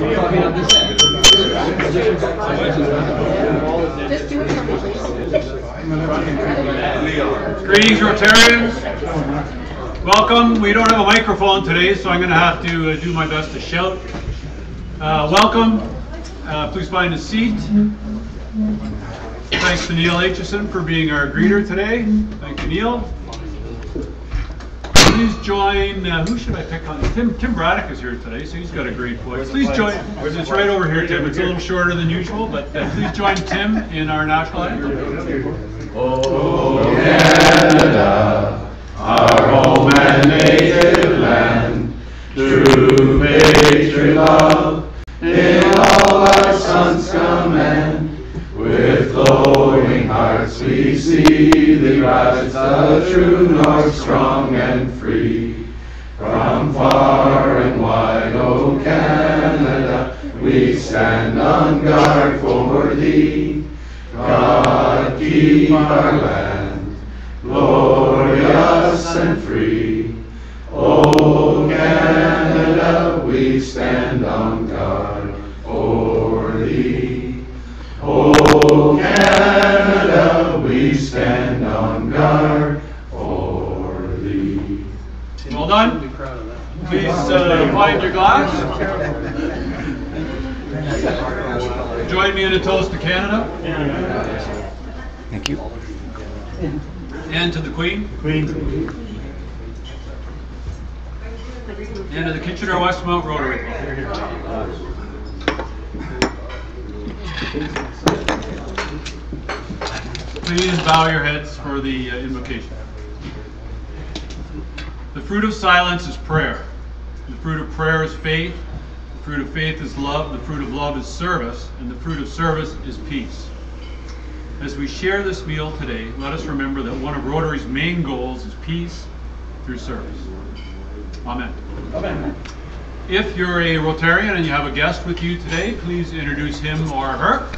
Greetings, Rotarians. Welcome. We don't have a microphone today, so I'm going to have to do my best to shout. Welcome. Please find a seat. Thanks to Neil Aitchison for being our greeter today. Thank you, Neil. Please join, who should I pick on? Tim Braddock is here today, so he's got a great voice. Please join, it's right over here, Tim. It's a little shorter than usual, but please join Tim in our national anthem. Oh, Canada, our home and native land, true patriot love, in all our sons command. With glowing hearts we see thee rise, the true north, strong and free. From far and wide, O Canada, we stand on guard for thee. God keep our land, glorious and free. O Canada, we stand on guard for thee. O Canada, we stand on guard for thee. Well done. Please find your glass. Join me in a toast to Canada. Thank you. And to the Queen. And to the Kitchener-Westmount Rotary Club. Please bow your heads for the invocation. The fruit of silence is prayer. The fruit of prayer is faith. The fruit of faith is love. The fruit of love is service. And the fruit of service is peace. As we share this meal today, let us remember that one of Rotary's main goals is peace through service. Amen. Amen. If you're a Rotarian and you have a guest with you today, please introduce him or her.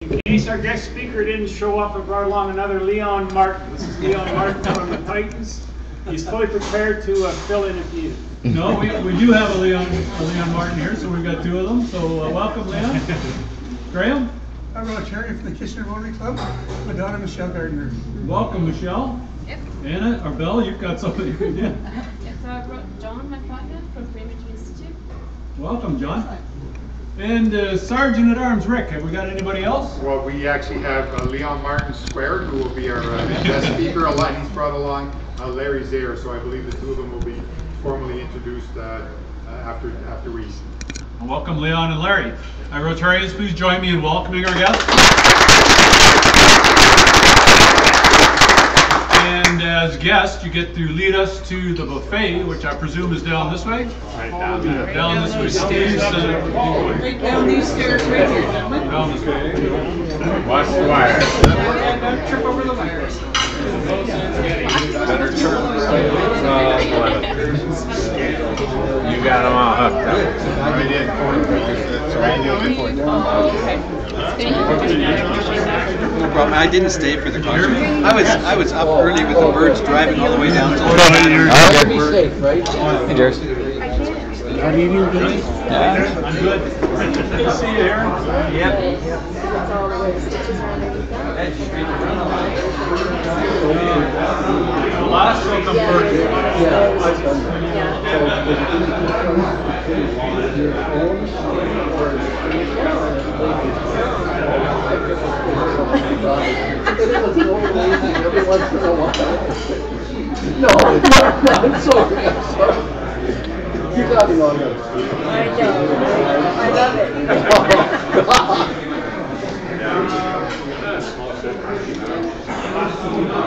In case our guest speaker didn't show up, I brought along another Leon Martin. This is Leon Martin from the Titans. He's fully prepared to fill in if needed. No, we do have a Leon Martin here, so we've got two of them. So welcome, Leon. Graham? I'm Rotary from the Kitchener Rotary Club. My daughter, Michelle Gardner. Welcome, Michelle. Yep. Anna or Belle, you've got something. Yeah. It's John, my partner from Cambridge Institute. Welcome, John. And Sergeant at Arms Rick. Have we got anybody else? Well, we actually have Leon Martin Square, who will be our guest speaker. He's brought along Larry Zaire, so I believe the two of them will be formally introduced after we. Welcome, Leon and Larry. Rotarians, please join me in welcoming our guests. And as guests, you get to lead us to the buffet, which I presume is down this way. Right down there. Down this way. Steve's right down these stairs right here, gentlemen. down this way. Watch the wire. And don't trip over the wires. Better turn. You got them all hooked up. Right in. That's right in. No problem. I didn't stay for the concert. I was up early with the birds driving all the way down to I'll be safe, right? Hey, Darius. How do you do, Billy? Yeah, I'm good. Good to see you, Aaron. Yep. The last will come first. Every once in a while. No, I'm sorry. You got me on that. I know. I love it. What's going on here?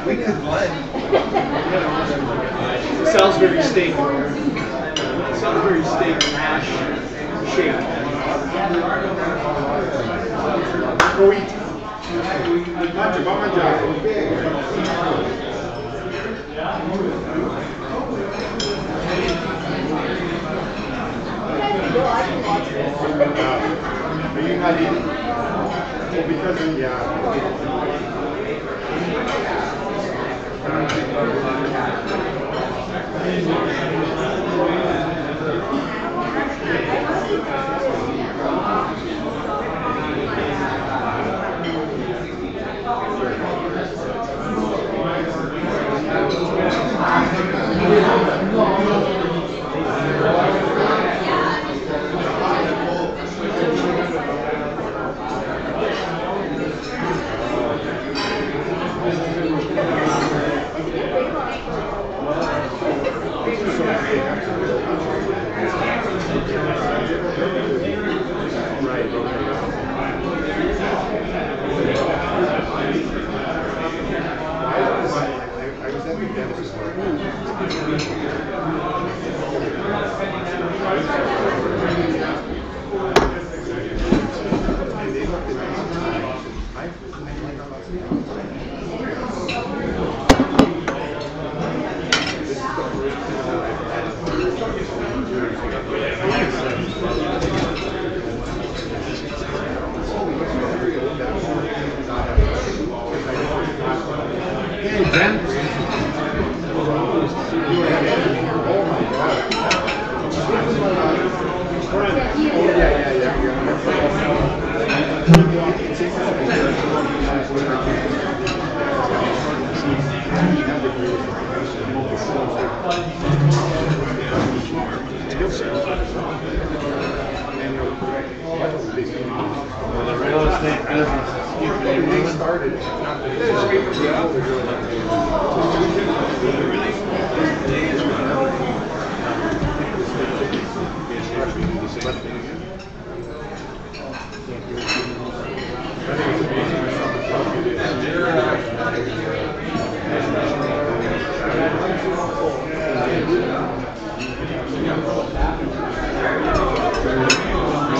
We could blend. Sounds very steak. Sounds very steak mash shape. Go eat. Are you not eating? Well, because of,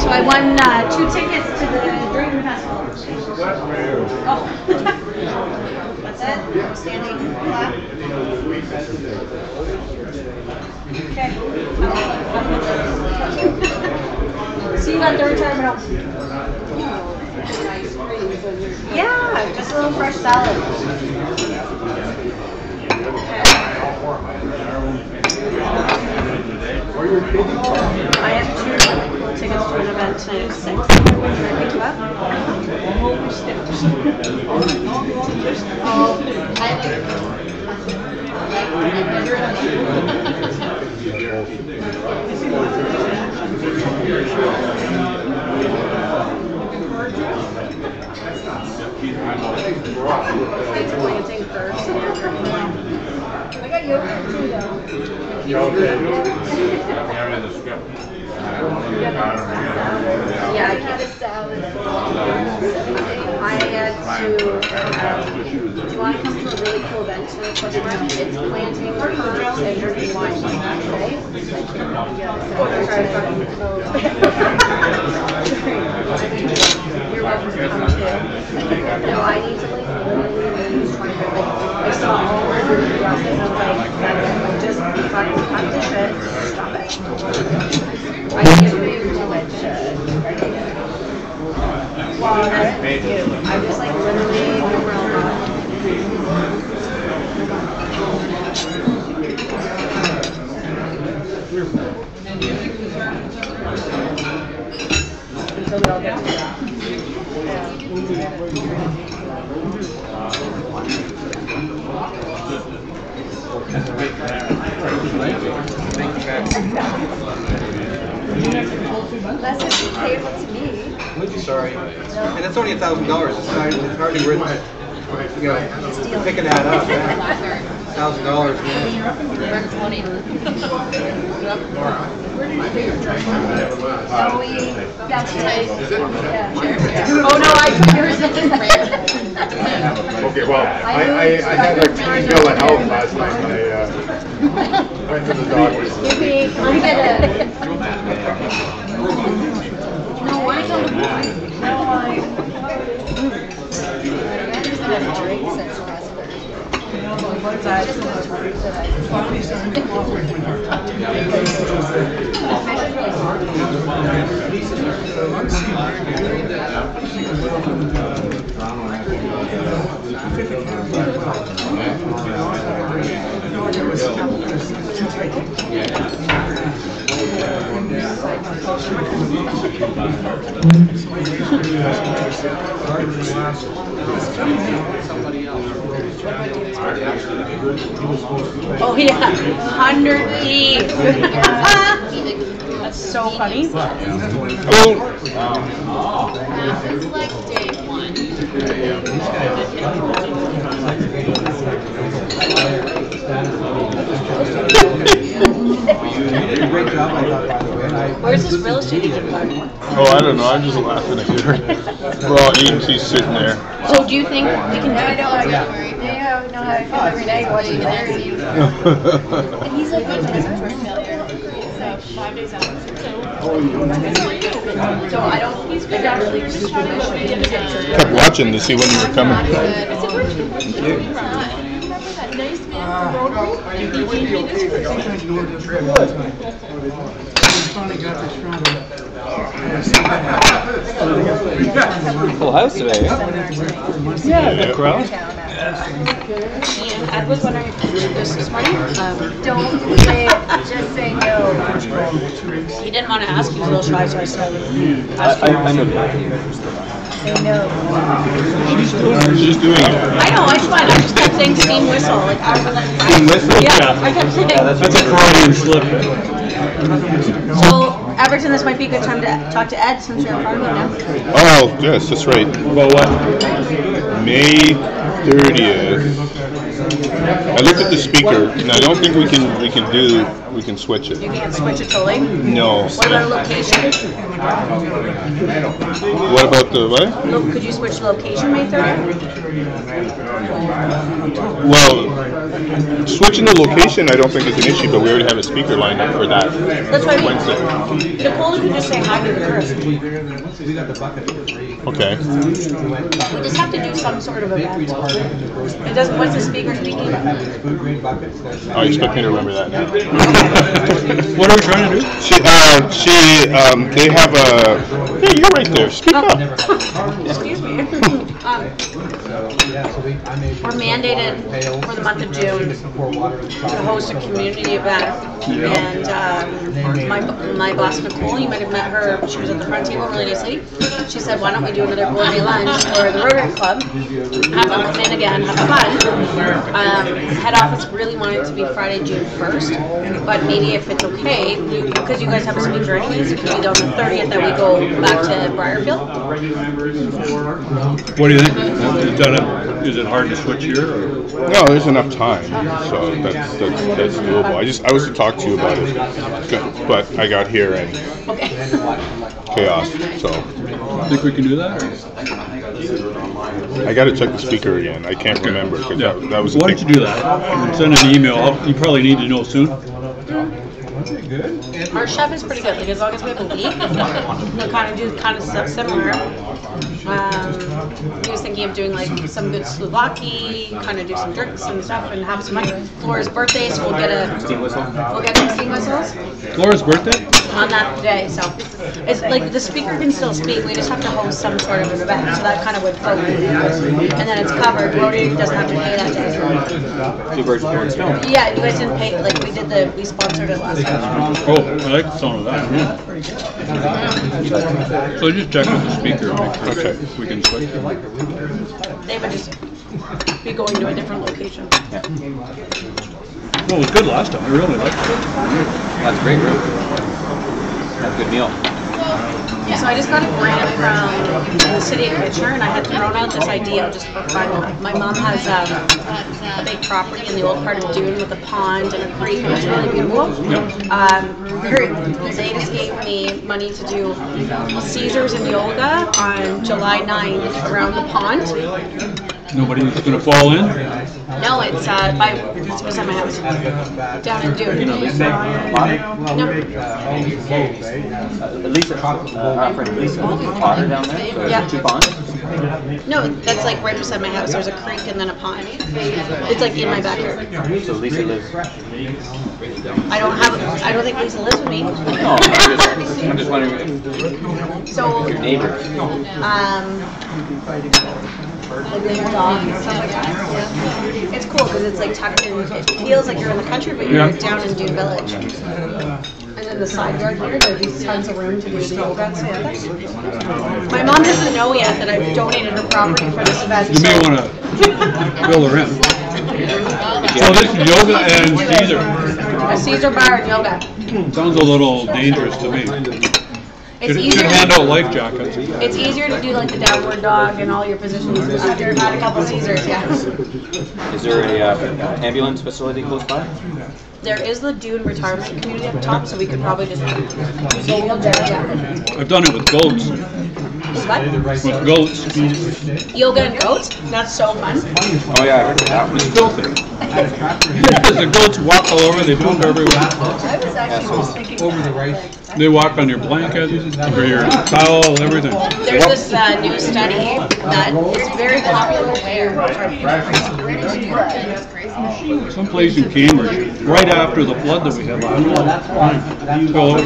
So I won 2 tickets to the Dream Festival. Oh. That's it? Standing clap? Okay. See you at third terminal. Yeah, just a little fresh salad. I have 2 tickets to an event tonight at 6. Can I pick you up? It's planting first and you're turning around. I got yogurt too though. Yeah, I can't. I had to. Do you want to come to a really cool event tonight? It's planting kernels and drinking wine. Okay? You're welcome to come too. No, I need to like really try to I saw all over the process and I was like, just fucking cut the shit, stop it. I can't really do it. Well, that's you. I just like literally until we all get to that. That's just payable to me. Sorry. And it's only $1,000. It's hardly worth it. You know, picking that up. $1,000. That's nice. Oh no, I took yours. Okay, well, I had a clean bill of health last night when I went to the doctor's. Can I get a... No, why don't I... No, I... had a drink since last Thursday. Finally starting to cooperate with her. Oh yeah, 100 feet. That's so funny. This is like day one. Where's this real estate agent? Oh, I don't know. I'm just laughing at her. We're all eating. She's sitting there. So do you think we can I do know how to know how to come every night watching there. And he's like, what's this for failure? So 5 days out. So I don't. He's been actually Kept watching to see when you were coming. I said, where'd you remember that nice man from Rotary? He gave me this for Full house today. Yeah, good crowd. And I was wondering if you did this morning. Don't say it, just say no. He didn't want to ask. He was a little shy, so I said, I know. Say no. She's doing it. I know, it's fine. I just kept saying steam whistle. Like, I was like, Steam whistle? yeah, I kept saying. That's a Freudian slip. So, Everton, this might be a good time to talk to Ed since you're in front of him now. Oh, yes, that's right. About what? May 30th. I looked at the speaker, and I don't think we can switch it. You can't switch it totally? No. What about a location? What about the what? Look, could you switch the location May 30th? Well, switching the location I don't think is an issue, but we already have a speaker lined up for that That's why Wednesday. Nicole could just say hi to the Chris. Okay. We just have to do some sort of event. It doesn't. What's the speaker speaking about? Oh, you expect me to remember that now? What are we trying to do? They have a. Hey, you're right there. Speak up. Excuse me. We're mandated for the month of June to host a community event, and my boss Nicole, you might have met her. She was at the front table really nicely. She said, "Why don't we do another gourmet lunch for the Rotary Club? Have them come in again, have fun." Head office really wanted it to be Friday, June 1st, but maybe if it's okay, because you guys have a speaker anyways, it could be on the 30th that we go back to Briarfield. What do you think? Is it hard to switch here? Or? No, there's enough time, so that's doable. I was to talk to you about it, but I got here and chaos. So. Think we can do that? I got to check the speaker again. I can't remember because that was. Why don't you do that? Send an email. You probably need to know soon. Our chef is pretty good. Like as long as we have a week, we'll kind of do stuff similar. He was thinking of doing like some good souvlaki, kind of do some drinks and stuff, and have some fun. Flora's birthday, so we'll get some steam whistles. Flora's birthday? On that day, so it's like the speaker can still speak. We just have to host some sort of an event, so that kind of would focus, and then it's covered. Rotary doesn't have to pay that day. Two birds with one stone. Yeah, you guys didn't pay. Like we sponsored it last time. Oh, I like the sound of that. Yeah. So just check with the speaker. Make sure we can switch. They would just be going to a different location. Yeah. Well, it was good last time. I really liked it. That's great, really. That's a good meal. So I just got a grant from the city of Kitchener, and I had thrown out this idea just for fun. My mom has a big property in the old part of Dune with a pond and a creek, and it's really beautiful. They just gave me money to do Caesars and yoga on July 9th around the pond. Nobody's going to fall in? No, it's beside my house, down in Dune. No. Lisa, our friend Lisa, Potter down there. So Yeah. two ponds. No, that's like right beside my house. There's a creek and then a pond. It's like in my backyard. So Lisa lives. I don't think Lisa lives with me. No, I'm just wondering. So, Neighbor. Like there's a dog and stuff like that. Yeah. It's cool because it's like tucked in. It feels like you're in the country, but you're down in Dune Village. And then the side yard here, there's tons of room to do the yoga and stuff like that. My mom doesn't know yet that I've donated her property for this event. You may want to fill her in. So this is yoga and Caesar. A Caesar bar and yoga. Sounds a little dangerous to me. It's Should easier. hand out life jackets. It's easier to do like the downward dog and all your positions after you've had a couple Caesars, yeah. Is there a ambulance facility close by? There is the Dune retirement community up top, so we could probably just go wheelchair, yeah. I've done it with goats. What? With goats. Yoga and goats? That's so fun. Oh yeah, I heard that one. It's filthy. The goats walk all over, they poop everywhere. I was actually just thinking over the right. They walk on your blanket, over your towel, everything. There's this new study that is very popular where Someplace in Cambridge, right after the flood that we had last year. So,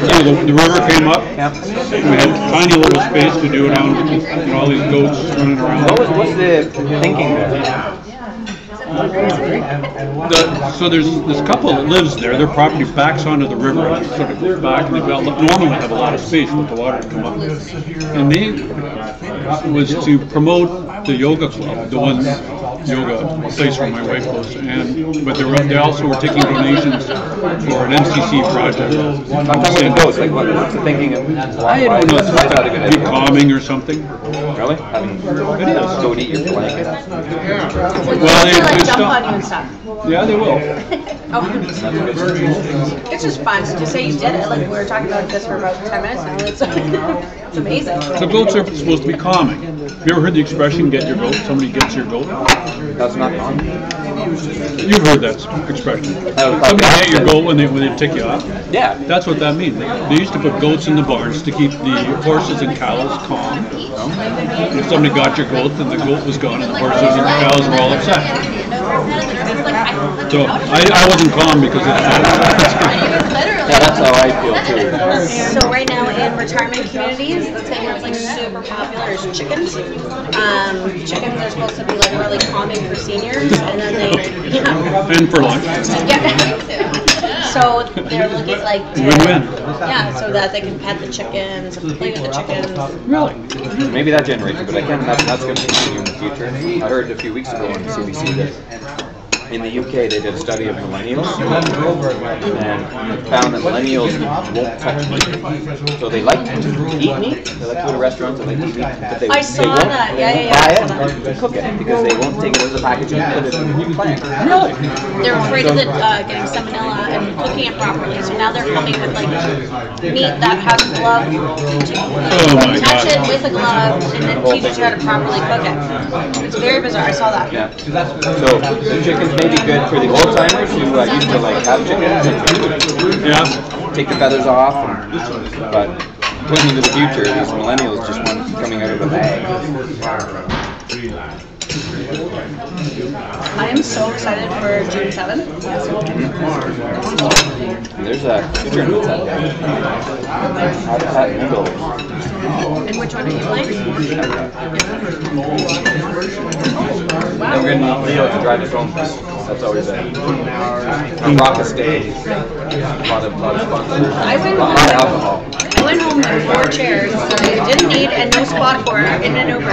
the river came up, we had tiny little space to do it on, and all these goats running around. What's the thinking there? So there's this couple that lives there. Their property backs onto the river, and it sort of goes back, and they've got normally have a lot of space with the water to come up. And they was to promote the yoga club, the one yoga place where my wife goes, but they also were taking donations for an MCC project. I'm talking about goats. Like what's the thinking of? I don't know. It's Why is that a good be idea? calming or something. Really? Having go and eat your blanket. Well, they like jump stop. on you and stuff. Yeah, they will. It's just fun to say you did it. Like we were talking about this for about 10 minutes now. It's amazing. So goats are supposed to be calming. Have you ever heard the expression "get your goat"? Somebody gets your goat. That's not common. You've heard that expression. Somebody get your goat when they tick you off. Yeah. That's what that means. They used to put goats in the barns to keep the horses and cows calm. If somebody got your goat, then the goat was gone, and the horses and the cows were all upset. So I wasn't calm because of that. Yeah, that's how I feel too. So right now in retirement communities, the thing that's like super popular is chickens. Chickens are supposed to be like really calming for seniors, and then And for lunch. So they're looking like Win-win. Yeah, so that they can pet the chickens and play with the chickens. Really? Maybe that generates it, but that's going to continue in the future. I heard a few weeks ago on CBC that in the UK they did a study of millennials and found that millennials won't touch meat. So they like to eat meat, they like to go to restaurants and they eat meat, but they won't that. Yeah. buy it and cook it because they won't take it as a package and put it in the plant. Really? They're afraid of getting salmonella and cooking it properly. So now they're coming with like meat that has a glove to touch it with a glove and then teaches you how to properly cook it. It's very bizarre. I saw that. Yeah. So chickens may be good for the old timers who used to like have chickens and take the feathers off, but looking into the future, these millennials just want coming out of the bag. I am so excited for June 7th. There's a tournament out there. And which one are you playing? Wow. We're going to need Leo to drive us home. That's always a raucous day. A lot of sponsors. A lot of alcohol. I went home with 4 chairs that I didn't need and no spot for in an Uber.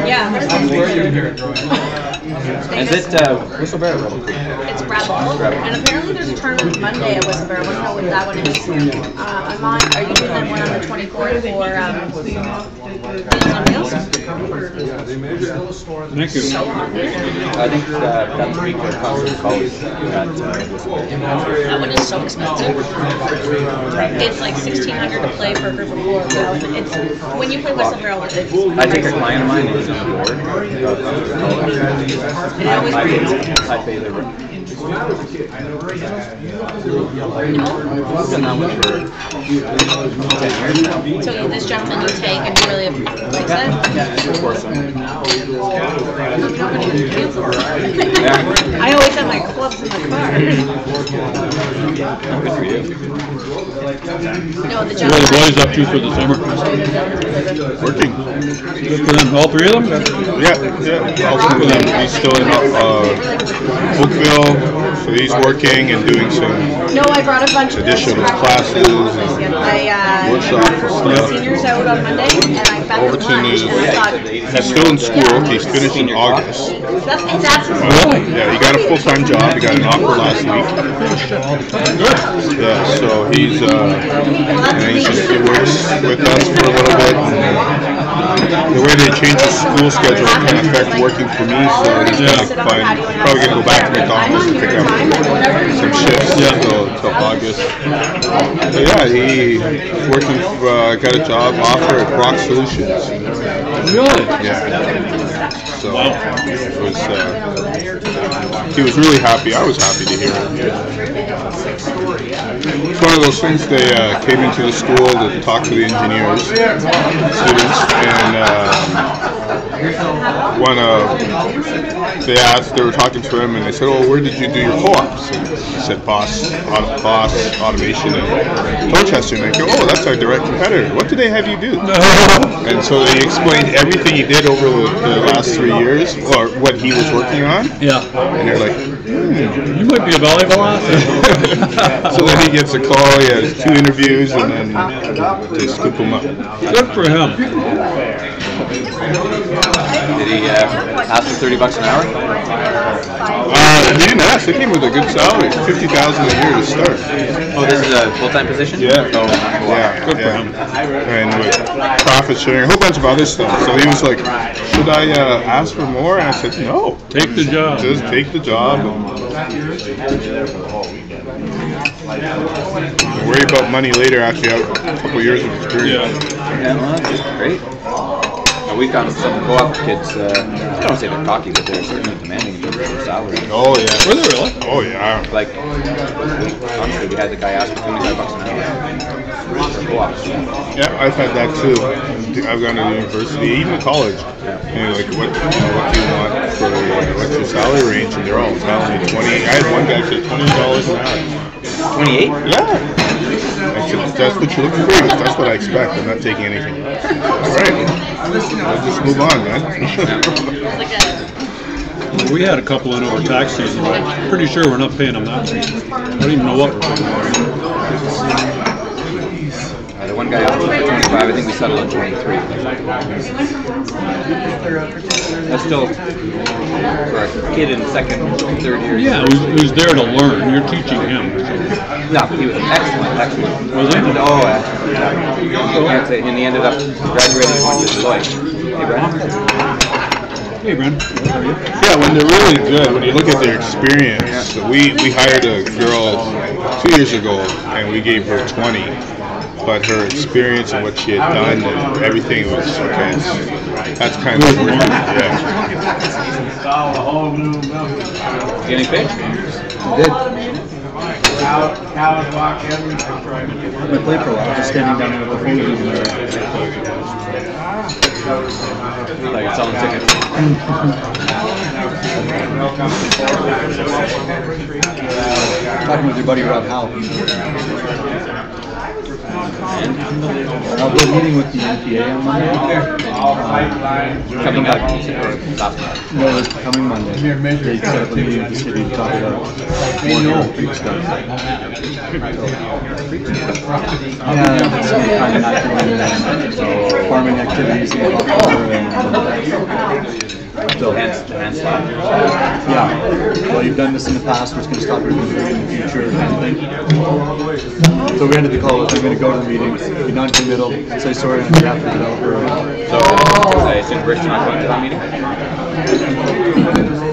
Yeah. Is it Whistlebarrow or Rotary? It's Rebel. And apparently there's a tournament Monday at Westmount. I want to know what that one is. Are you doing that one on the 24th for Meals on Wheels? Thank you. I think that's week where concert calls at Whistlebarrow. That one is so expensive. It's like $1,600 to play for a group of 4. It's when you play Westmount. I take a client of mine who's on the board. I pay the So this gentleman you take and he really likes it? Of course. I always have my clubs in the car. Good for you. No, the What are the gentleman. boys up to for the summer? Working. Good for them. All three of them? Yeah. All three of them. He's still in Oakville, so he's working and doing some No, I brought a bunch of additional classes and workshops and my stuff. seniors out on Monday, and I fed them Overton lunch, is and I thought, he's still in school. He's finished in August. that's Yeah, he got a full-time job. He got an offer last week. Yeah, so he works with us for a little bit. The way they changed the school schedule kind of affected working for me, so he's probably gonna go back to McDonald's and pick up some shifts till August. But yeah, he's working. Got a job offer at Brock Solutions. Really? Yeah. So he was really happy. I was happy to hear it. It's one of those things. They came into the school to talk to the engineers, students, and they were talking to him, and they said, "Oh, where did you do your co-ops?" And he said, "Boss Automation in Dorchester." And they go, "Oh, that's our direct competitor. What do they have you do?" And so they explained everything he did over the last 3 years, or what he was working on. Yeah. And they're like, You might be a volleyball athlete. So then he gets a call. He has 2 interviews, and then they scoop him up. Good for him. Did he ask for $30 an hour? He didn't ask. They came with a good salary, $50,000 a year to start. Oh, this is a full-time position? Yeah. Oh, Yeah. Good for him. And with profit sharing, a whole bunch of other stuff. So he was like, "Should I ask for more?" And I said, "No. Take the job. Just take the job. And worry about money later after you have a couple years of experience." Yeah, well, that's great. We've got some co-op kids, I don't say they're cocky, but they're certainly demanding their salary. Oh yeah. Were they really? Oh yeah. Like, honestly, we had the guy ask for $25 an hour for co-ops. Yeah, I've had that too. I've gone to university, even college. And you're like, what do you want for what's your salary range? And they're all telling me 20. I had one guy say $20 an hour. 28? Yeah. I said, "That's what you're looking for?" He goes, "That's what I expect. I'm not taking anything less." All right. Let's just move on, man. We had a couple in over tax season, but I'm pretty sure we're not paying them that. I don't even know what we're paying them. The one guy asked for 25, I think we settled at 23. That's still for a kid in second, third year. Yeah, who's there to learn. You're teaching him. No, he was excellent. Was he? Oh, yeah. And he ended up graduating with Deloitte. Hey, Brandon. Hey, Brent. Yeah, when they're really good, when you look at their experience, we hired a girl 2 years ago, and we gave her 20. But her experience and what she had done and everything was okay. That's kind of yeah. Getting paid? I did. I played for a while, just standing down there with the phone. Like selling tickets. Talking with your buddy Rob Howell. I'll be meeting with the NPA on Monday. Coming up. No, it's coming Monday. They set up a meeting with the city to talk about more big stuff. Farming activities in yeah. Well, you've done this in the past. We're just going to stop doing it in the future kind of thing. So we ended the call with I'm going to go to the meeting, be non-committal, say sorry on behalf of the developer. So I assume Rich not going to that meeting?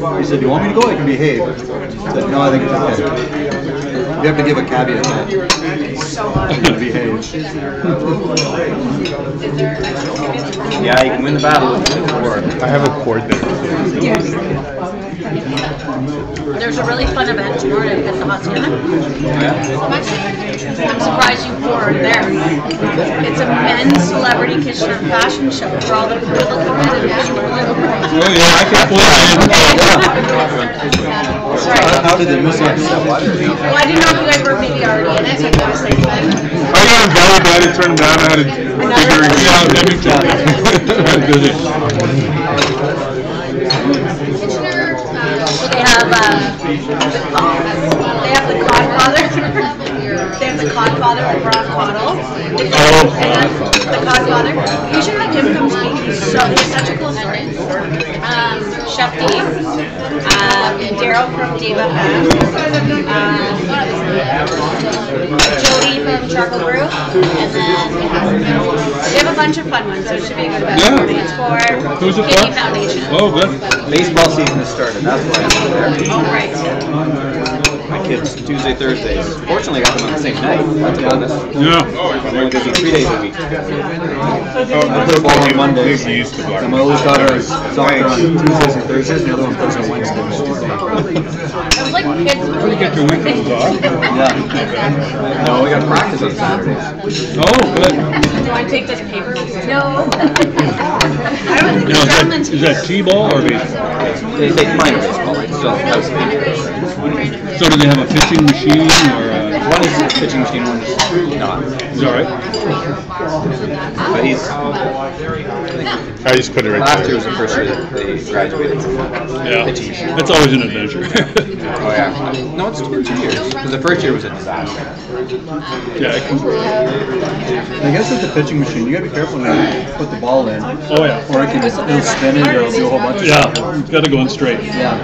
He said, "Do you want me to go? I can behave." I said, "No, I think it's okay." You have to give a caveat to that. Behave. Yeah, you can win the battle with the cord. I have a cord there. There's a really fun event tomorrow night at the Hacienda. I'm surprised you four are there. It's a men's celebrity kitchen and fashion show for all the political and national political. Oh yeah, I can't believe That's right. How did they miss that? Well, I didn't know if you guys were maybe already in it, so I was like, I got invited, but I had to turn them down. I had to figure it out. So they have the Codfather. They have the Codfather with Brown Caudle. The Codfather. You should have him come speak. He's such a cool story. Chef Dave, Daryl from Diva Ham, Jody from Charcoal Brew, and then they have a bunch of fun ones, so it should be a good event. Yeah. It's for Who's it Kidney for? Foundation. Oh, good. Baseball season has started. That's why I'm there. Oh, right. My kids Tuesday, Thursdays. Fortunately, I got them on the same night. That's a bonus. Yeah. I'm only busy 3 days a week. I put a ball on Mondays. And my oldest daughter has soccer on Tuesdays and Thursdays, and the other one plays on Wednesdays. It was like kids. How do you get your weekends off? Yeah. No, we got practice on Saturdays. Oh, good. Do I take this paper? No. I don't think Now, the Germans. is that T-ball or baseball? They minor baseball. It's still house. So do they have a pitching machine or One is a pitching machine, one is not. is that right? But he's I just put it right last year there. was the first year that they graduated. Yeah. Pitching machine. It's always an adventure. Oh yeah. No, it's been 2 years. Because the first year was a disaster. Yeah. I guess with the pitching machine, you gotta be careful when you put the ball in. Oh yeah. Or it'll spin it, or it'll do a whole bunch of Yeah. stuff. It's got to go in straight. Yeah.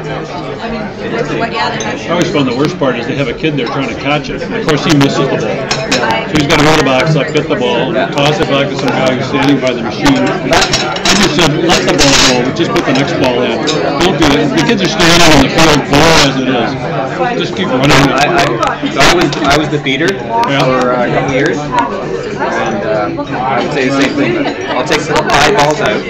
I always found the worst part is they have a kid there trying to catch it. And of course, he misses the ball. So he's got to go to the box, like get the ball, toss it back to some guy who's standing by the machine. I just said, let the ball go. Just put the next ball in. Don't do it. The kids are standing on the field, ball as it is. Just keep running. So I was the feeder for a couple years, and I would say the same thing. I'll take 5 balls out,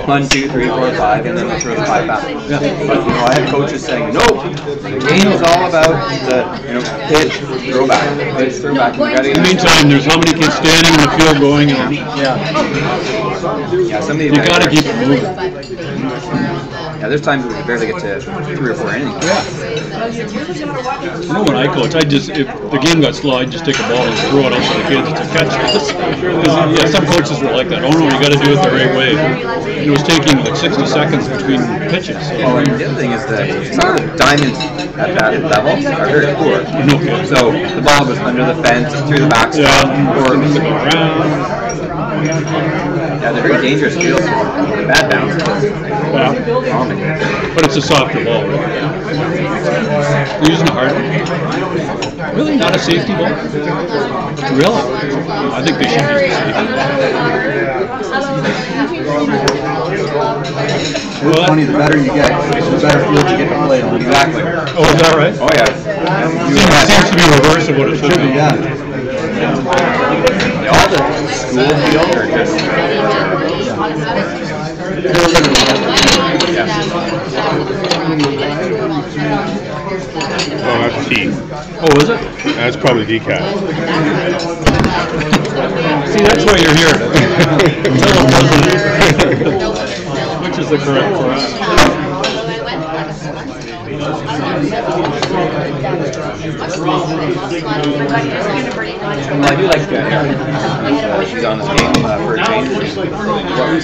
1, 2, 3, 4, 5, and then we'll throw the 5 back. But I had coaches saying, no, the game is all about the pitch, throw back, pitch, throw back. In the meantime, there's how many kids standing in the field going, and Yeah, some of these you got to keep it moving. Yeah, there's times we barely get to 3 or 4 innings. You know when I coach, if the game got slow, I'd just take a ball and throw it out to the kids to catch it. Yeah, some coaches were like that. Oh no, you got to do it the right way. And it was taking like 60 seconds between pitches. Oh, and the other thing is that some of the diamonds at that level are very poor. No kidding. So the ball goes under the fence, through the backstop, or it go around. Yeah, they're very dangerous fields. Bad bounce. Yeah. But it's a softer ball, right? You're using a hard one. Really? Not a safety ball? Really? I think they should use a safety ball. It's funny, the better you get, the better field you get to play on. Exactly. Oh, is that right? Oh, yeah. It seems to be reverse of what it should be. Yeah. All the school fields are just... Oh, that's T. Oh, is it? That's probably decaf. See, that's why you're here. Which is the correct for us. Well, I do like Erin. She's on this game for a change.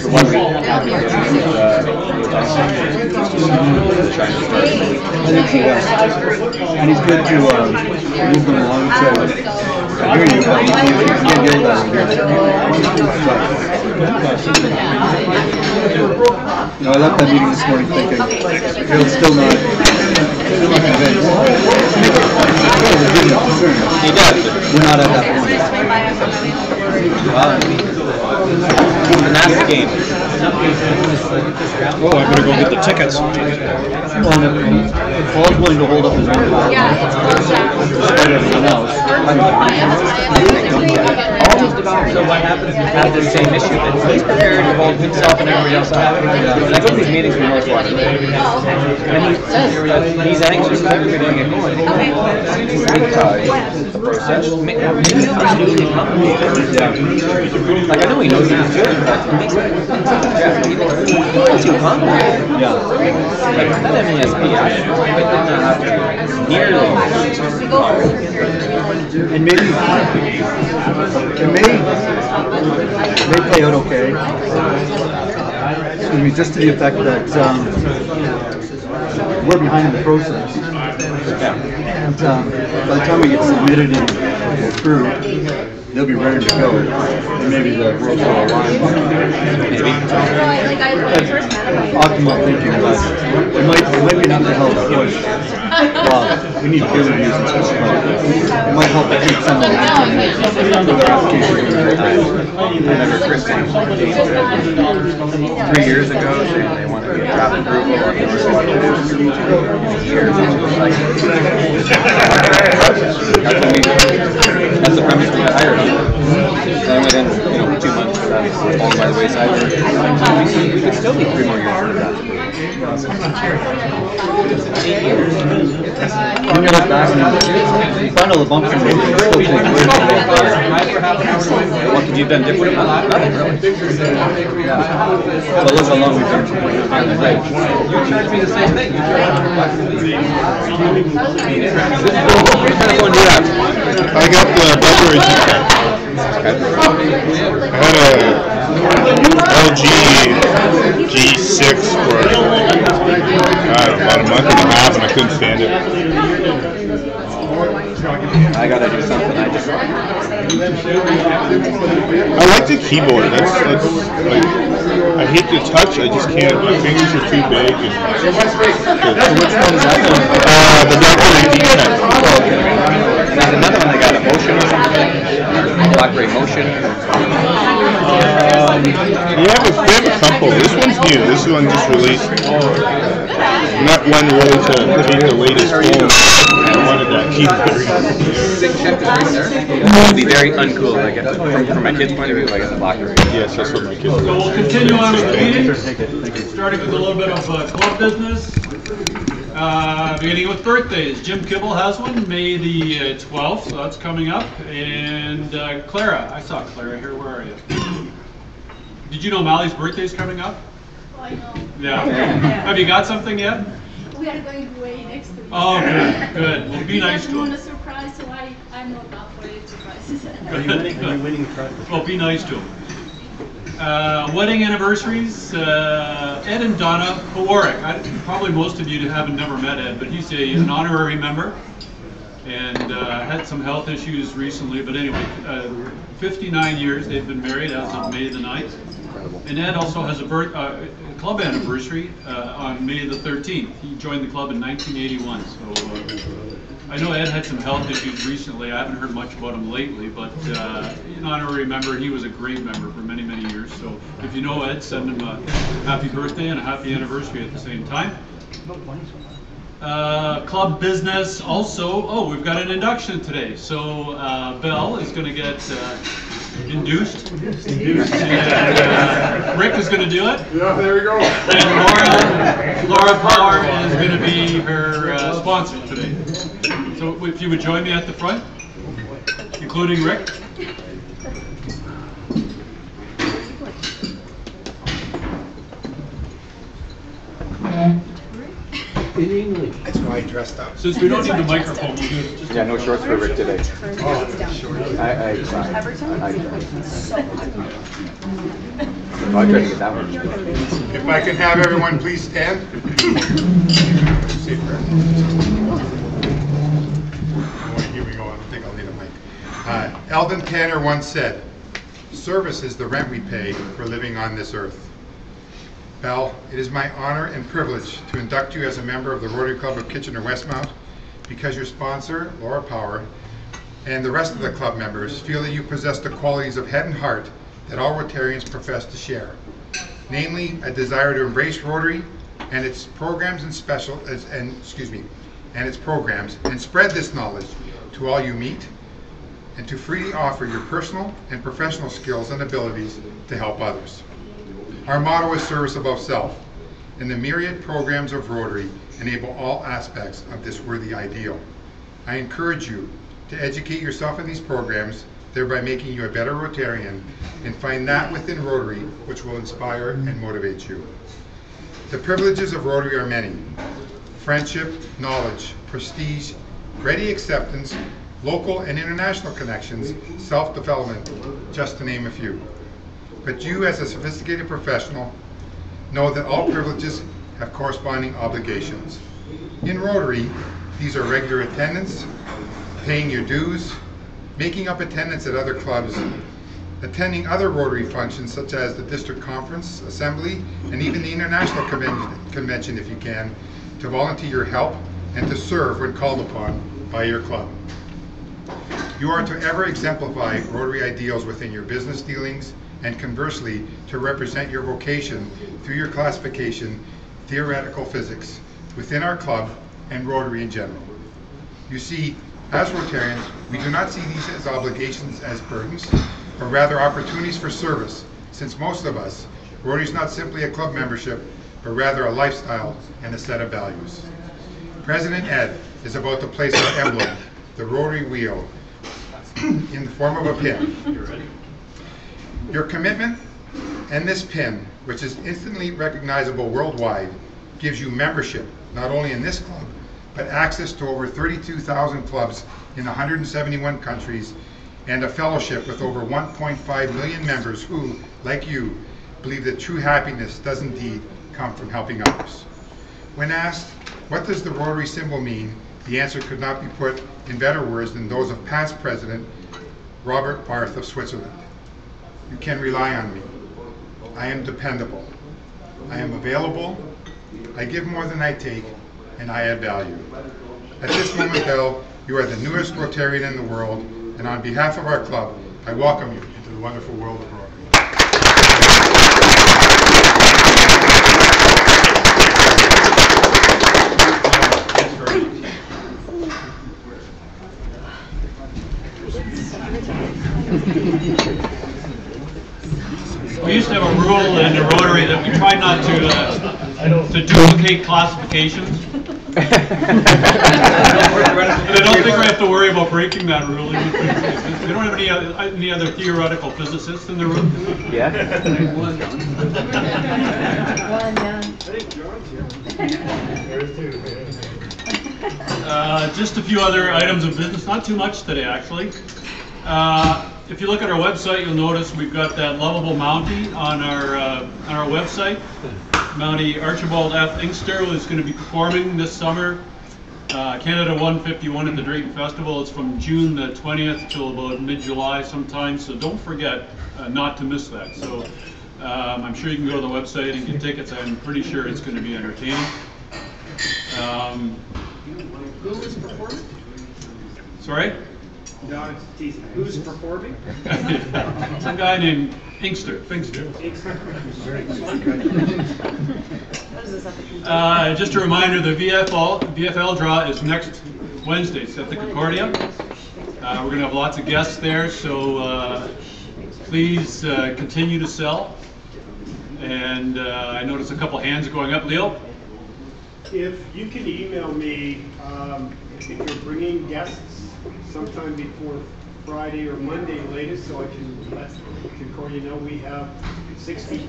For 1 week. And he's good to move them along. So I hear you, but you can't deal with that I left that meeting this morning thinking, it's still not convinced. He does. We're not at that point. Well, and that's the game. Oh, I better go get the tickets. Well, if Paul's willing to hold up his end of it, despite everything else. So what happens if you have the same issue that he's prepared to hold himself and everybody else up? And I go to these meetings from Northwest, and he says that he's anxious with everybody to get going. Because the process maybe unduly complicated. Like I know he knows he's good, but he makes it too complicated. Yeah. Like that MASP, I did not have to nearly. And maybe it may play out okay. Excuse me, just to the effect that we're behind in the process. And by the time we get submitted and through, they'll be ready to go. And maybe the world will align. Maybe. Optimal thinking, but it might be enough to help push. Well, we need peer reviews and stuff, but it might help to keep some of the application. I remember Kristen came 3 years ago saying they wanted to get draft approval on the years. That's the premise we got hired on. And within 2 months, that's falling by the wayside. We could still be 3 more years for that. When you look back and you find all the bumps in the road, you still take What could you have done different? Nothing really. Yeah. So look how long we've been behind the bridge. You charge me the same thing. You charge me I got the Budweiser check. I had a LG G6 for about a month and a half, and I couldn't stand it. I gotta do something. I like the keyboard. That's like, I hate the touch. I just can't. My fingers are too big. And So which one is that one? The BlackBerry D10. There's another one that got a motion or something. BlackBerry Motion. We have a couple. This one's new. This one just released. Not one really to beat the latest phone. I wanted that keyboard. It would be very uncool, I guess, from my kids' point of view, like it's a BlackBerry. Yes, that's what my kids So do. we'll continue on with the meeting, starting with a little bit of club business. Beginning with birthdays. Jim Kibble has one, May the 12th, so that's coming up. And Clara, I saw Clara here, where are you? Did you know Mally's birthday's coming up? Oh, I know. Yeah. Have you got something yet? We are going away next week. Oh, good. Well, be nice to him. him. A surprise, so I'm not up for it. Surprises. Are you winning a prize? Well, be nice to him. Wedding anniversaries, Ed and Donna Pawarek. Probably most of you haven't never met Ed, but he's an honorary member and had some health issues recently. But anyway, 59 years they've been married as of May the 9th. And Ed also has a club anniversary on May the 13th. He joined the club in 1981. So I know Ed had some health issues recently. I haven't heard much about him lately, but an honorary member, he was a great member for many, many years. So if you know Ed, send him a happy birthday and a happy anniversary at the same time. Club business also, we've got an induction today. So Belle is going to get induced. And, Rick is going to do it. Yeah, there we go. And Laura Power is going to be her sponsor today. So if you would join me at the front, including Rick. In English. That's why I dressed up. Since we don't need the microphone, we'll do it just Yeah, no shorts for Rick today. I tried to get that one. If I can have everyone please stand. Here we go. I don't think I'll need a mic. Eldon Tanner once said, "Service is the rent we pay for living on this earth." Belle, it is my honor and privilege to induct you as a member of the Rotary Club of Kitchener-Westmount because your sponsor, Laura Power, and the rest of the club members feel that you possess the qualities of head and heart that all Rotarians profess to share. namely a desire to embrace Rotary and its programs and its programs, and spread this knowledge to all you meet, and to freely offer your personal and professional skills and abilities to help others. Our motto is service above self, and the myriad programs of Rotary enable all aspects of this worthy ideal. I encourage you to educate yourself in these programs, thereby making you a better Rotarian, and find that within Rotary which will inspire and motivate you. The privileges of Rotary are many: friendship, knowledge, prestige, ready acceptance, local and international connections, self-development, just to name a few. But you, as a sophisticated professional, know that all privileges have corresponding obligations. In Rotary, these are regular attendance, paying your dues, making up attendance at other clubs, attending other Rotary functions such as the District Conference, Assembly, and even the International Convention if you can, to volunteer your help and to serve when called upon by your club. You are to ever exemplify Rotary ideals within your business dealings, and conversely, to represent your vocation through your classification, theoretical physics, within our club and Rotary in general. You see, as Rotarians, we do not see these as obligations as burdens, but rather opportunities for service, since most of us, Rotary is not simply a club membership, but rather a lifestyle and a set of values. President Ed is about to place our emblem, the Rotary wheel, in the form of a pin. Your commitment and this pin, which is instantly recognizable worldwide, gives you membership, not only in this club, but access to over 32,000 clubs in 171 countries, and a fellowship with over 1.5 million members who, like you, believe that true happiness does indeed come from helping others. When asked, what does the Rotary symbol mean, the answer could not be put in better words than those of past President Robert Barth of Switzerland. You can rely on me. I am dependable. I am available. I give more than I take, and I add value. At this moment, Bill, you are the newest Rotarian in the world, and on behalf of our club, I welcome you into the wonderful world of Rotary. We used to have a rule in the Rotary that we try not to duplicate classifications. I don't think we have to worry about breaking that rule. We don't have any other theoretical physicists in the room. Yeah. One down. Just a few other items of business, not too much today actually. If you look at our website, you'll notice we've got that lovable Mountie on our website. Mountie Archibald F. Inkster is going to be performing this summer, Canada 151 at the Drayton Festival. It's from June the 20th till about mid-July sometime, so don't forget not to miss that. So I'm sure you can go to the website and get tickets. I'm pretty sure it's going to be entertaining. Who is performing? Sorry? No, it's teasing. Who's performing? Some guy named Inkster. Just a reminder, the VFL draw is next Wednesday. It's at the Concordia. We're going to have lots of guests there, so please continue to sell. And I noticed a couple hands going up. Leo? If you can email me, if you're bringing guests sometime before Friday or Monday latest, so I can let Concordia know we have 60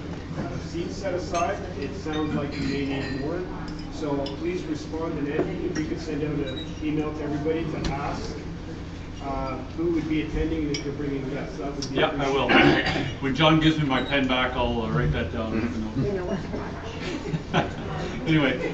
seats set aside. It sounds like you may need more, so please respond, and if you could send out an email to everybody to ask who would be attending and if you're bringing guests. That would be I will. When John gives me my pen back, I'll write that down. Anyway.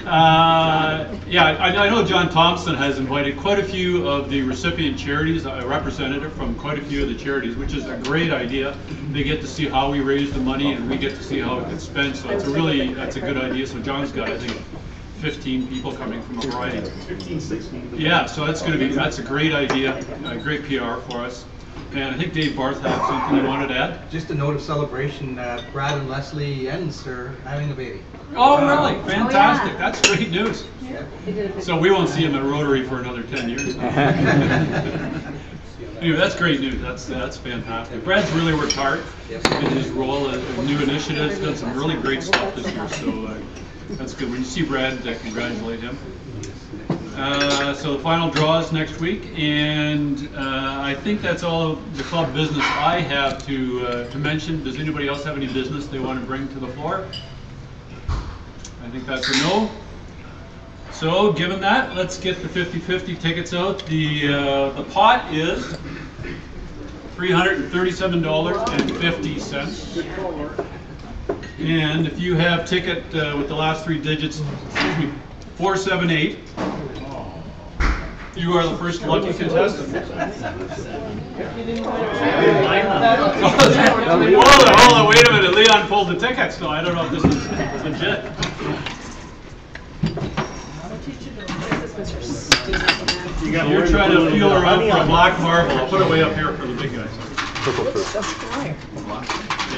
Yeah, I know John Thompson has invited quite a few of the recipient charities, a representative from quite a few of the charities, which is a great idea. They get to see how we raise the money, and we get to see how it gets spent. So that's a good idea. So John's got, I think, 15 people coming from a variety. 15, 16. Yeah, so that's a great idea, great PR for us. And I think Dave Barth had something he wanted to add. Just a note of celebration, Brad and Leslie Enns are having a baby. Oh, really? Fantastic. Oh, yeah. That's great news. Yeah. So we won't see him at Rotary for another 10 years. Anyway, that's great news. That's fantastic. Brad's really worked hard in his role as new initiatives. Done some really great stuff this year. So that's good. When you see Brad, congratulate him. So the final draw is next week, and I think that's all of the club business I have to mention. Does anybody else have any business they want to bring to the floor? I think that's a no. So given that, let's get the 50-50 tickets out. The pot is $337.50. And if you have ticket with the last three digits, 478, you are the first lucky contestant. Hold on, wait a minute. Leon pulled the tickets. No, I don't know if this is legit. You're trying to feel around for a black marble. I'll put it way up here for the big guys.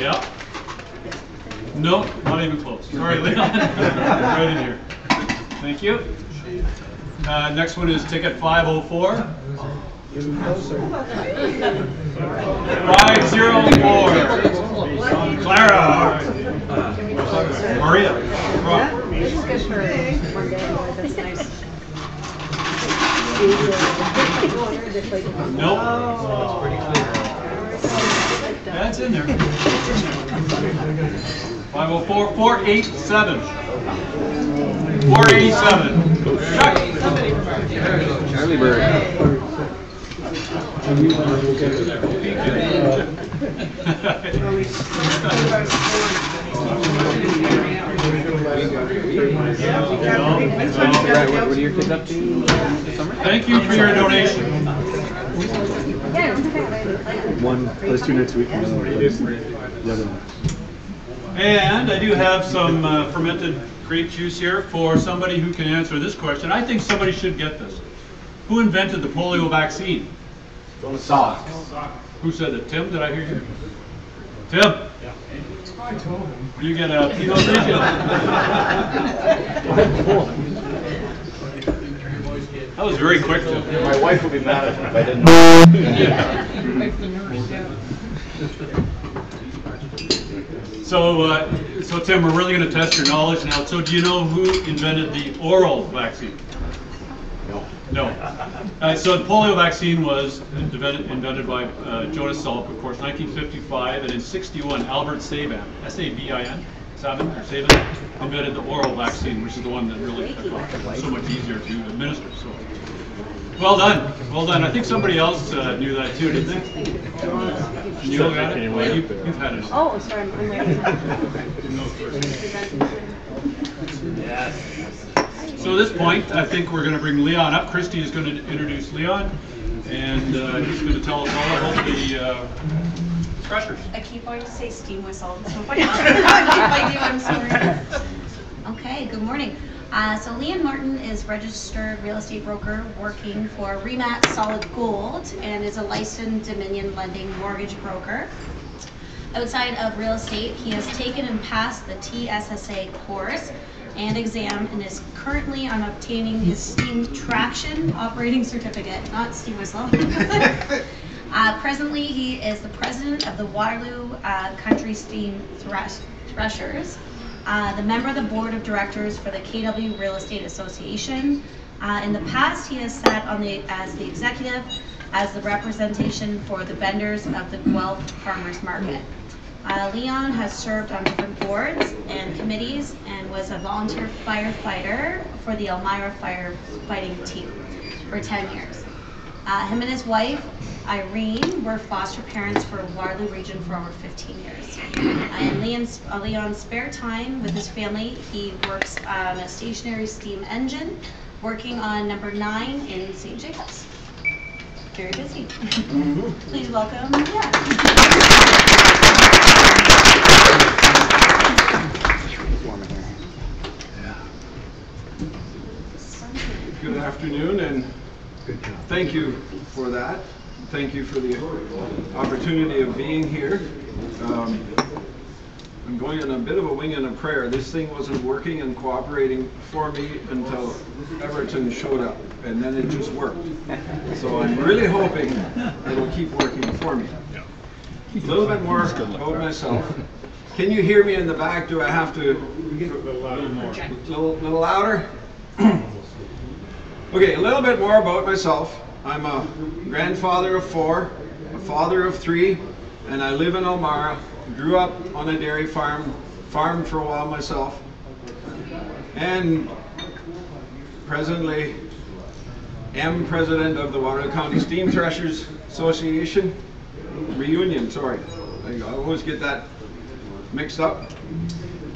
Yeah. No, not even close. Sorry, Leon. Right in here. Thank you. Next one is ticket 504. 504. Clara. Maria. This is good for one day. That's nice. Nope. That's in there. 504, 487. 487. Charlie Bird. What are your kids up to this summer? Thank you for your donation. There's two next week. And the other one. And I do have some fermented grape juice here for somebody who can answer this question. I think somebody should get this. Who invented the polio vaccine? Socks. Who said it? Tim, did I hear you? Tim? Yeah. I told him. You get a Pinot Grigio. That was very quick, Tim. My wife would be mad at me if I didn't know. So Tim, we're really going to test your knowledge now. So do you know who invented the oral vaccine? No. So the polio vaccine was invented by Jonas Salk, of course, 1955, and in '61, Albert Sabin, S-A-B-I-N, Sabin, invented the oral vaccine, which is the one that really took off. It's so much easier to administer. So, well done, well done. I think somebody else knew that too, didn't they? You got it? Well, you've had it. Oh, sorry, I'm waiting. Yes. So at this point, I think we're going to bring Leon up. Christy is going to introduce Leon, and he's going to tell us all about the pressures. I keep wanting to say steam whistle, so if I do, I'm sorry. Okay, good morning. So Leon Martin is registered real estate broker working for REMAX Solid Gold and is a licensed Dominion lending mortgage broker. Outside of real estate, he has taken and passed the TSSA course and exam and is currently on obtaining his steam traction operating certificate, not steam whistle. Presently, he is the president of the Waterloo Country Steam Threshers, the member of the board of directors for the KW Real Estate Association. In the past, he has sat on as the executive, as the representation for the vendors of the Guelph Farmers Market. Leon has served on different boards and committees and was a volunteer firefighter for the Elmira firefighting team for 10 years. Him and his wife, Irene, were foster parents for Waterloo region for over 15 years. In Leon's spare time with his family, he works on a stationary steam engine, working on number 9 in St. Jacobs. Very busy. Please welcome Leon. Good afternoon, and thank you for that. Thank you for the opportunity of being here. I'm going on a bit of a wing and a prayer. This thing wasn't working and cooperating for me until Everton showed up, and then it just worked. So I'm really hoping it'll keep working for me. A little bit more about myself. Can you hear me in the back? Do I have to? A little louder? Okay, a little bit more about myself. I'm a grandfather of 4, a father of 3, and I live in Elmira. Grew up on a dairy farm, farmed for a while myself, and presently am president of the Waterloo County Steam Threshers Association. Reunion, sorry. I always get that mixed up.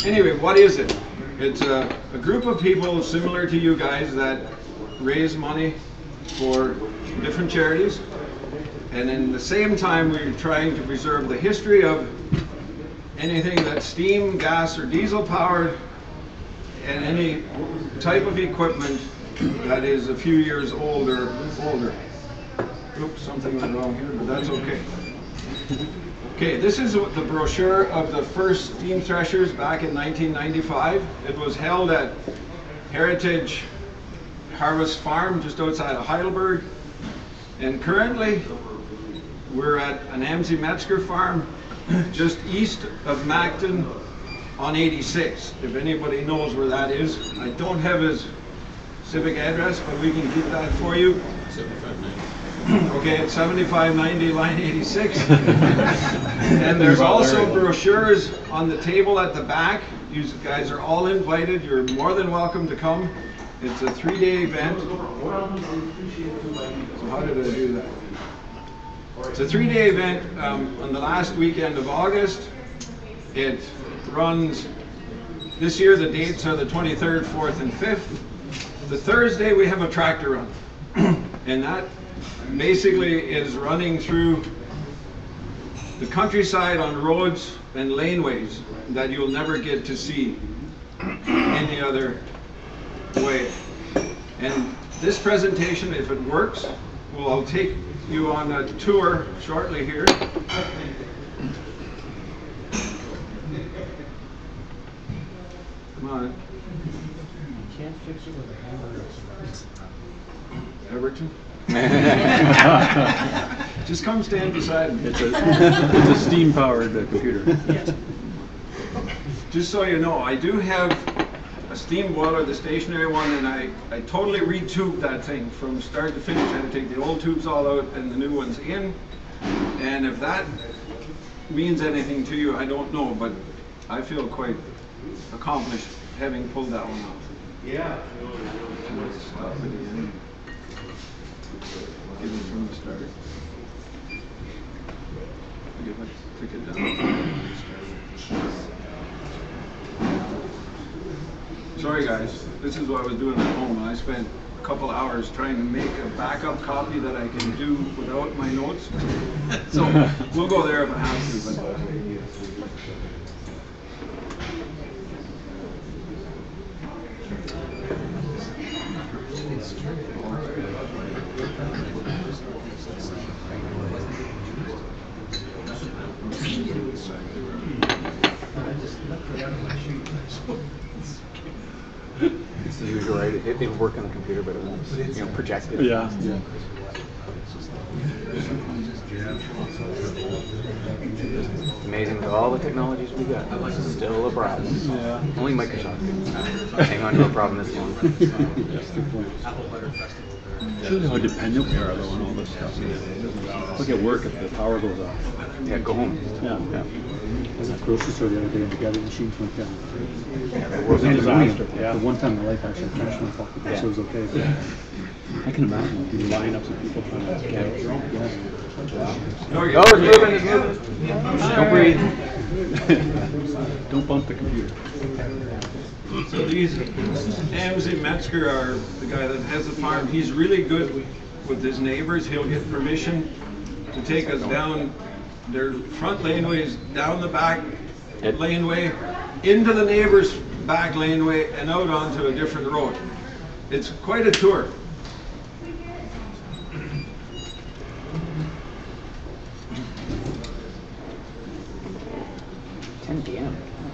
Anyway, what is it? It's a group of people similar to you guys that raise money for different charities, and in the same time we're trying to preserve the history of anything that's steam, gas, or diesel powered, and any type of equipment that is a few years older. Oops, something went wrong here, but that's okay. Okay, this is the brochure of the first steam threshers back in 1995. It was held at Heritage Harvest Farm just outside of Heidelberg, and currently we're at an Amzie Metzger farm just east of Macton on 86. If anybody knows where that is. I don't have his civic address, but we can get that for you. 7590. Okay, it's 7590 line 86. And there's also brochures on the table at the back. You guys are all invited. You're more than welcome to come. It's a 3-day event. So how did I do that? It's a 3-day event on the last weekend of August. It runs, this year the dates are the 23rd, 4th, and 5th. The Thursday we have a tractor run. And that basically is running through the countryside on roads and laneways that you'll never get to see any other way. And this presentation, if it works, well, I'll take you on a tour shortly here. Come on. You can't fix it with a hammer. Everton? Just come stand beside me. It's a steam-powered computer. Just so you know, I do have a steam boiler, the stationary one, and I totally retubed that thing from start to finish. I had to take the old tubes all out and the new ones in. And if that means anything to you, I don't know, but I feel quite accomplished having pulled that one off. Yeah. Stop it again. Give it from the start. Take it down. Sorry guys, this is what I was doing at home. I spent a couple hours trying to make a backup copy that I can do without my notes. So we'll go there if I have to. But It's the usual, right? It would work on the computer, but it won't, project it. Yeah. It's amazing with all the technologies we got. It's still a problem. Yeah. Only Microsoft can hang on to a problem this long. Shows how dependent we are though on all this stuff. Look at work if the power goes off. Yeah, go home. Yeah. I was at the grocery store the other day and the gathering machines went down. Yeah, It was a disaster. Yeah. The one time in my life I actually crashed my fault, so it was okay. But I can imagine you line up some people trying to get it. Oh, it's moving, it's moving. Don't breathe. Don't bump the computer. so these Amzie Metzger are the guy that has the farm. He's really good with his neighbors. He'll get permission to take us down their front laneways, down the back laneway, into the neighbor's back laneway, and out onto a different road. It's quite a tour.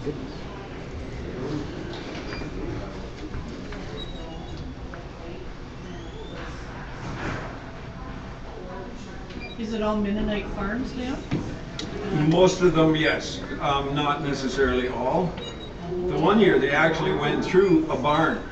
goodness. Is it all Mennonite farms now? Most of them, yes. Not necessarily all. The one year they actually went through a barn.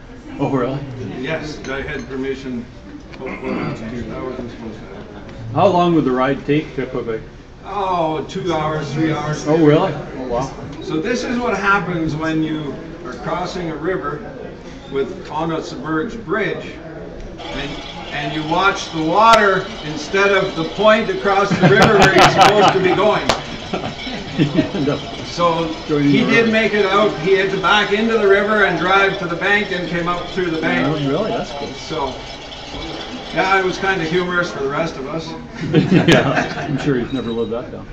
Oh, really? Yes, I had permission. That wasn't supposed to happen. How long would the ride take typically? Oh, 2 hours, 3 hours. Oh, really? Oh, wow. So this is what happens when you are crossing a river on a submerged bridge, and you watch the water instead of the point across the river where you're supposed to be going. So he did make it out. He had to back into the river and drive to the bank and came up through the bank. Oh, really? That's cool. So, yeah, it was kind of humorous for the rest of us. Yeah, I'm sure you've never lived that down.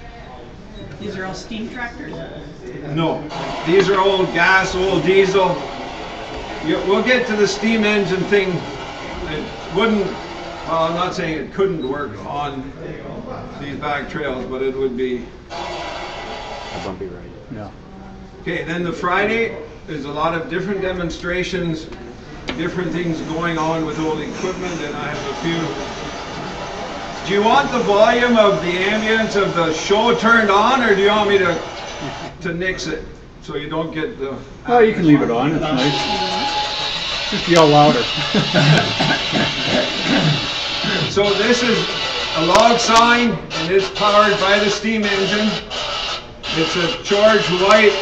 These are all steam tractors? No, these are old gas, old diesel. We'll get to the steam engine thing. It wouldn't, well, I'm not saying it couldn't work on these back trails, but it would be A bumpy ride. Yeah. Okay, then the Friday, there's a lot of different demonstrations, different things going on with old equipment, and I have a few. Do you want the volume of the ambience of the show turned on, or do you want me to nix it so you don't get the... Oh, you can leave it on, it's nice. Just yell louder. So this is a log sign, and it's powered by the steam engine. It's a George White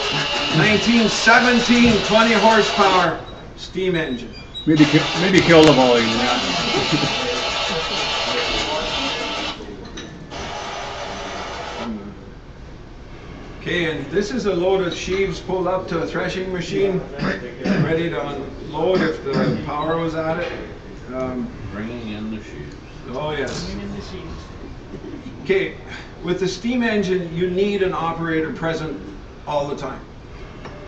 1917 20 horsepower steam engine. Maybe kill the volume. Yeah. Okay, and this is a load of sheaves pulled up to a threshing machine, ready to unload if the power was at it. Bringing in the sheaves. Oh yes. Okay, with the steam engine, you need an operator present all the time.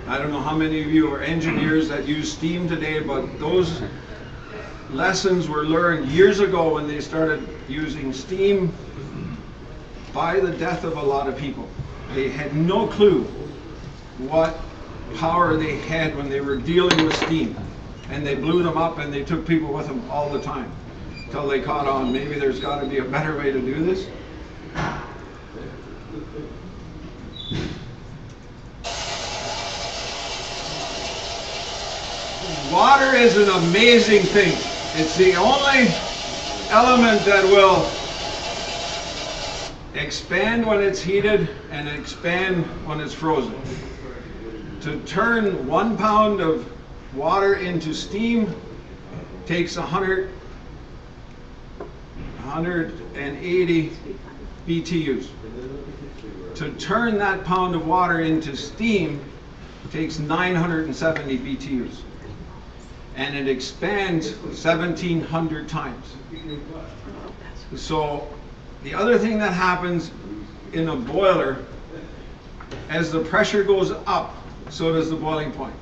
I don't know how many of you are engineers that use steam today, but those lessons were learned years ago when they started using steam by the death of a lot of people. They had no clue what power they had when they were dealing with steam. And they blew them up and they took people with them all the time until they caught on. Maybe there's got to be a better way to do this. Water is an amazing thing. It's the only element that will expand when it's heated and expand when it's frozen. To turn 1 pound of water into steam takes 180 BTUs. To turn that pound of water into steam takes 970 BTUs. And it expands 1,700 times. So the other thing that happens in a boiler, as the pressure goes up, so does the boiling point.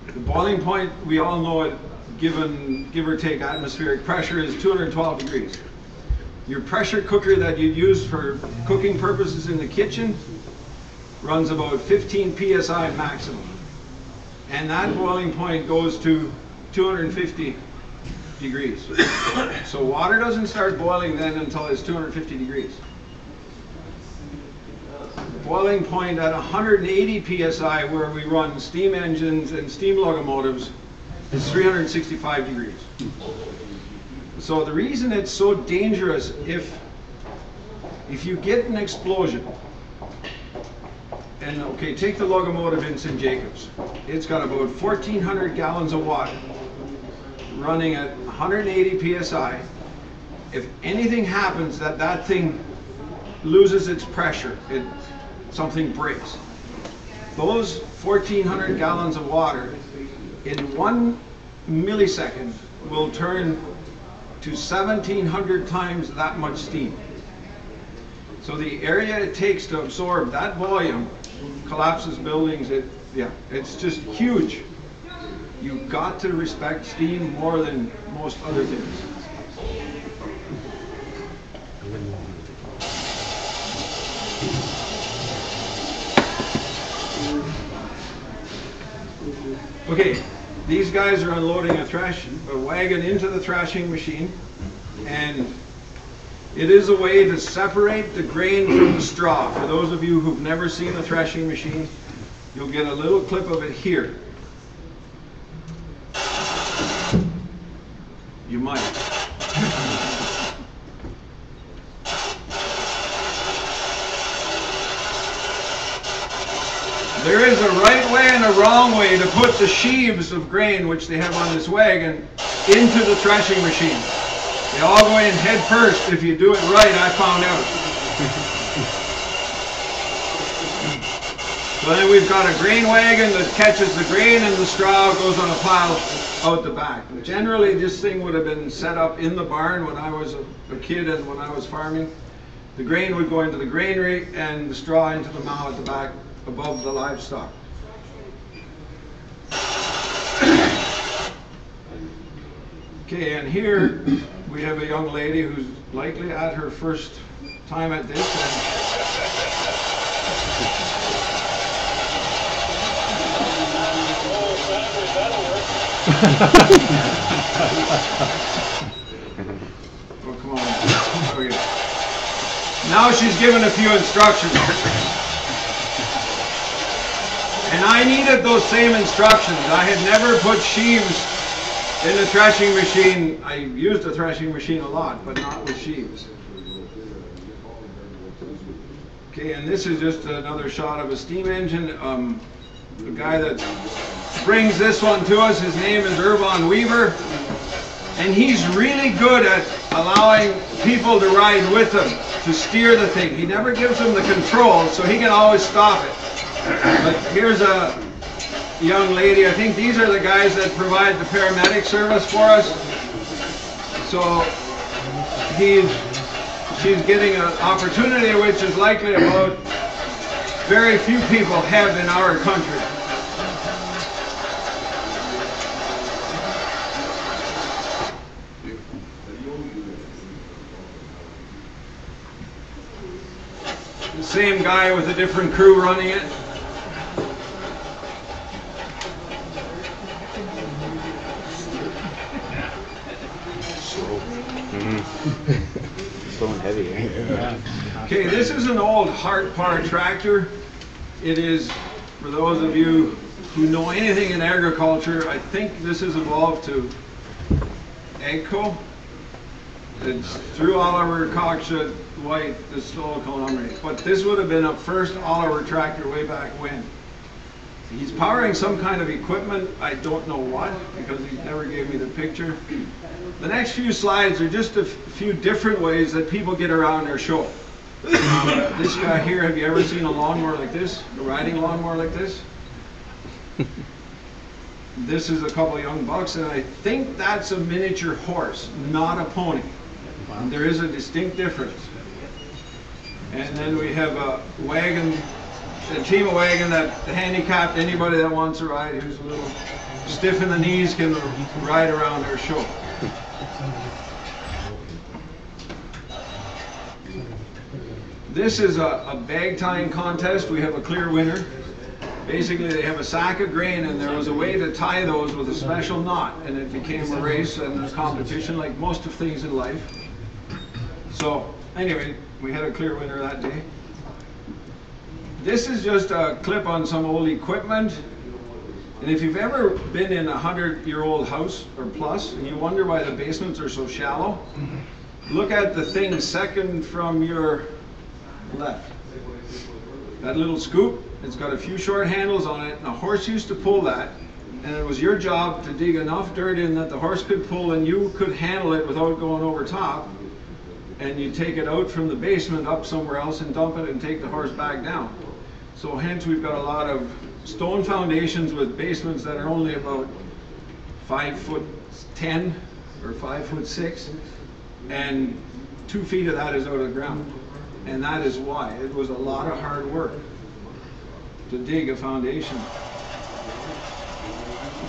The boiling point, we all know it, give or take atmospheric pressure, is 212 degrees. Your pressure cooker that you'd use for cooking purposes in the kitchen runs about 15 psi maximum. And that boiling point goes to 250 degrees. So water doesn't start boiling then until it's 250 degrees. Boiling point at 180 psi, where we run steam engines and steam locomotives, is 365 degrees. So the reason it's so dangerous, if you get an explosion, and okay, take the locomotive in St. Jacobs. It's got about 1,400 gallons of water running at 180 psi. If anything happens that thing loses its pressure, something breaks. Those 1,400 gallons of water in 1 millisecond will turn to 1,700 times that much steam. So the area it takes to absorb that volume collapses buildings. It's just huge. You've got to respect steam more than most other things. Okay, these guys are unloading a wagon into the thrashing machine, and it is a way to separate the grain from the straw. For those of you who've never seen a thrashing machine, you'll get a little clip of it here. You might. There is a right way and a wrong way to put the sheaves of grain, which they have on this wagon, into the thrashing machine. They all go in head first. If you do it right, I found out. So then we've got a grain wagon that catches the grain, and the straw goes on a pile out the back. Generally, this thing would have been set up in the barn when I was a kid and when I was farming. The grain would go into the granary and the straw into the mow at the back above the livestock. Okay, and here we have a young lady who's likely at her first time at this. Oh, come on. Okay. Now she's given a few instructions. And I needed those same instructions. I had never put sheaves in the thrashing machine. I used the thrashing machine a lot, but not with sheaves. Okay, and this is just another shot of a steam engine. The guy that brings this one to us, his name is Irvon Weaver, and he's really good at allowing people to ride with him, to steer the thing. He never gives them the control, so he can always stop it. But here's a young lady. I think these are the guys that provide the paramedic service for us. So she's getting an opportunity which is likely about very few people have in our country. The same guy with a different crew running it. Slow and heavy, eh? Yeah. Okay, this is an old Hart Par tractor. It is, for those of you who know anything in agriculture, I think this has evolved to AGCO. It's through Oliver Cockshutt White, the slow conglomerate. But this would have been a first Oliver tractor way back when. He's powering some kind of equipment, I don't know what, because he never gave me the picture. The next few slides are just a few different ways that people get around their show. This guy here, have you ever seen a lawnmower like this? A riding lawnmower like this? This is a couple of young bucks, and I think that's a miniature horse, not a pony. And there is a distinct difference. And then we have a wagon, a team of wagon that handicapped anybody that wants to ride who's a little stiff in the knees can ride around our show. This is a bag tying contest. We have a clear winner. Basically, they have a sack of grain, and there was a way to tie those with a special knot, and it became a race and a competition like most of things in life. So anyway, we had a clear winner that day. This is just a clip on some old equipment. And if you've ever been in a 100-year-old house or plus, and you wonder why the basements are so shallow, look at the thing second from your left. That little scoop, it's got a few short handles on it, and a horse used to pull that, and it was your job to dig enough dirt in that the horse could pull and you could handle it without going over top, and you take it out from the basement up somewhere else and dump it and take the horse back down. So hence we've got a lot of stone foundations with basements that are only about 5'10" or 5'6", and 2 feet of that is out of the ground. And that is why. It was a lot of hard work to dig a foundation.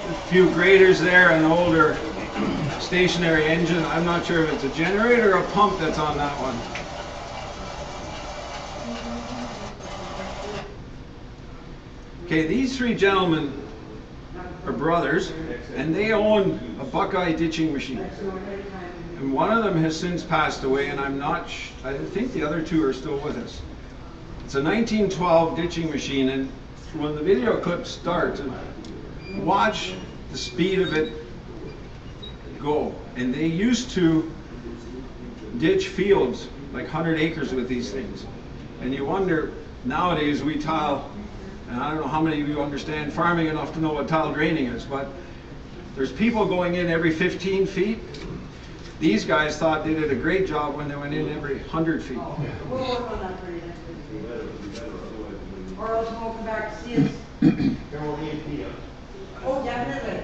A few graders there, an older stationary engine. I'm not sure if it's a generator or a pump that's on that one. Okay, these three gentlemen brothers, and they own a Buckeye ditching machine. And one of them has since passed away, and I think the other two are still with us. It's a 1912 ditching machine, and when the video clip starts, watch the speed of it go. And they used to ditch fields like 100 acres with these things. And you wonder, nowadays we tile, and I don't know how many of you understand farming enough to know what tile draining is, but there's people going in every 15 feet. These guys thought they did a great job when they went in every 100 feet. We'll work on that for you next week. Or else we'll come back to see us. There will be a video. Oh, definitely.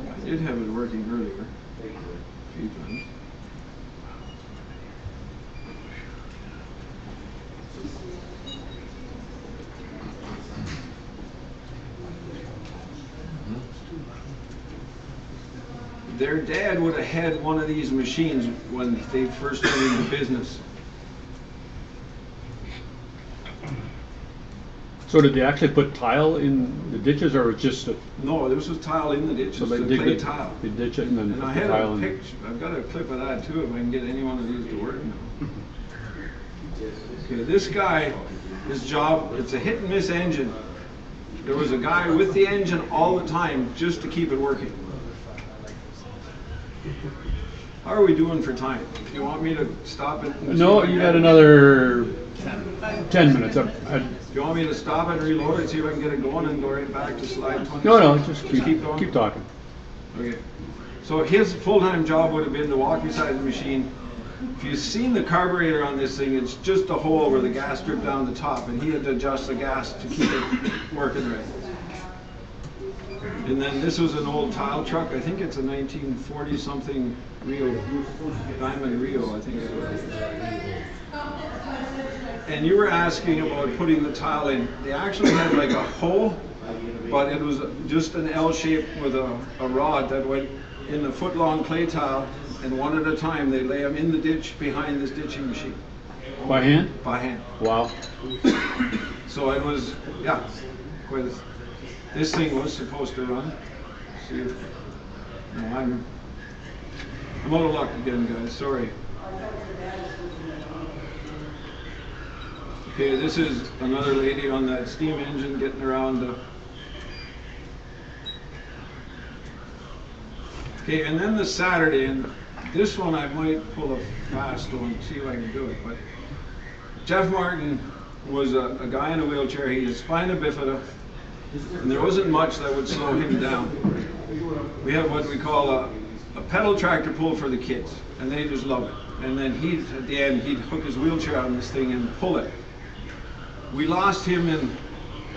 I did have it working earlier, a few times. Their dad would have had one of these machines when they first went into business. So did they actually put tile in the ditches, or was just a? No, this was tile in the ditches. So they the dig clay it, tile. they ditch it and then And put I the had tile a in. picture. I've got a clip of that too, if I can get any one of these to work now. Okay, this guy, his job, it's a hit and miss engine. There was a guy with the engine all the time just to keep it working. How are we doing for time? Do you want me to stop it? No, you got another 10 minutes. Do you want me to stop it, reload it, see if I can get it going and go right back to slide 20? No, just keep going? Keep talking. Okay. So his full-time job would have been to walk beside the machine. If you've seen the carburetor on this thing, it's just a hole where the gas dripped down the top, and he had to adjust the gas to keep it working right. And then this was an old tile truck. I think it's a 1940-something Rio, Diamond Rio, I think it was. And you were asking about putting the tile in. They actually had like a hole, but it was just an L shape with a rod that went in the foot-long clay tile, and one at a time they lay them in the ditch behind this ditching machine. By hand? By hand. Wow. So it was, yeah, quite a, this thing was supposed to run. See if, no, I'm out of luck again, guys, sorry. Okay, this is another lady on that steam engine getting around the... Okay, and then the Saturday, and this one I might pull a fast one, see if I can do it, but Jeff Martin was a guy in a wheelchair. He had spina bifida, and there wasn't much that would slow him down. We have what we call a pedal tractor pull for the kids, and they just love it. And then at the end, he'd hook his wheelchair on this thing and pull it. We lost him in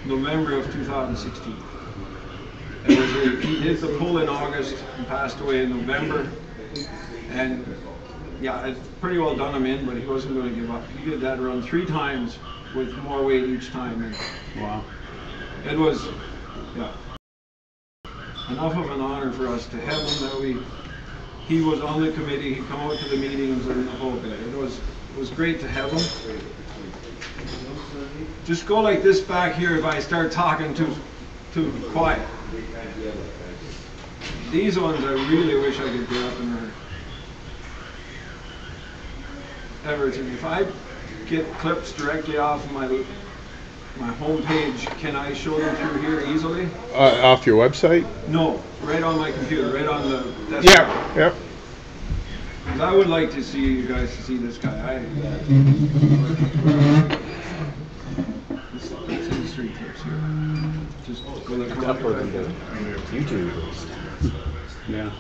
November of 2016. He did the pull in August and passed away in November. And yeah, it's pretty well done him in, but he wasn't going to give up. He did that run 3 times with more weight each time. And wow. It was, yeah, enough of an honor for us to have him that he was on the committee, he'd come out to the meetings and the whole bit. It was great to have him. Just go like this back here if I start talking too quiet. These ones I really wish I could get up and run. Everton, if I get clips directly off of my home page, can I show them through here easily? Off your website? No, right on my computer, right on the desktop. Yeah, yep. Because I would like to see you guys see this guy. Let's see the street clips here. Just go look upload them to YouTube. Yeah.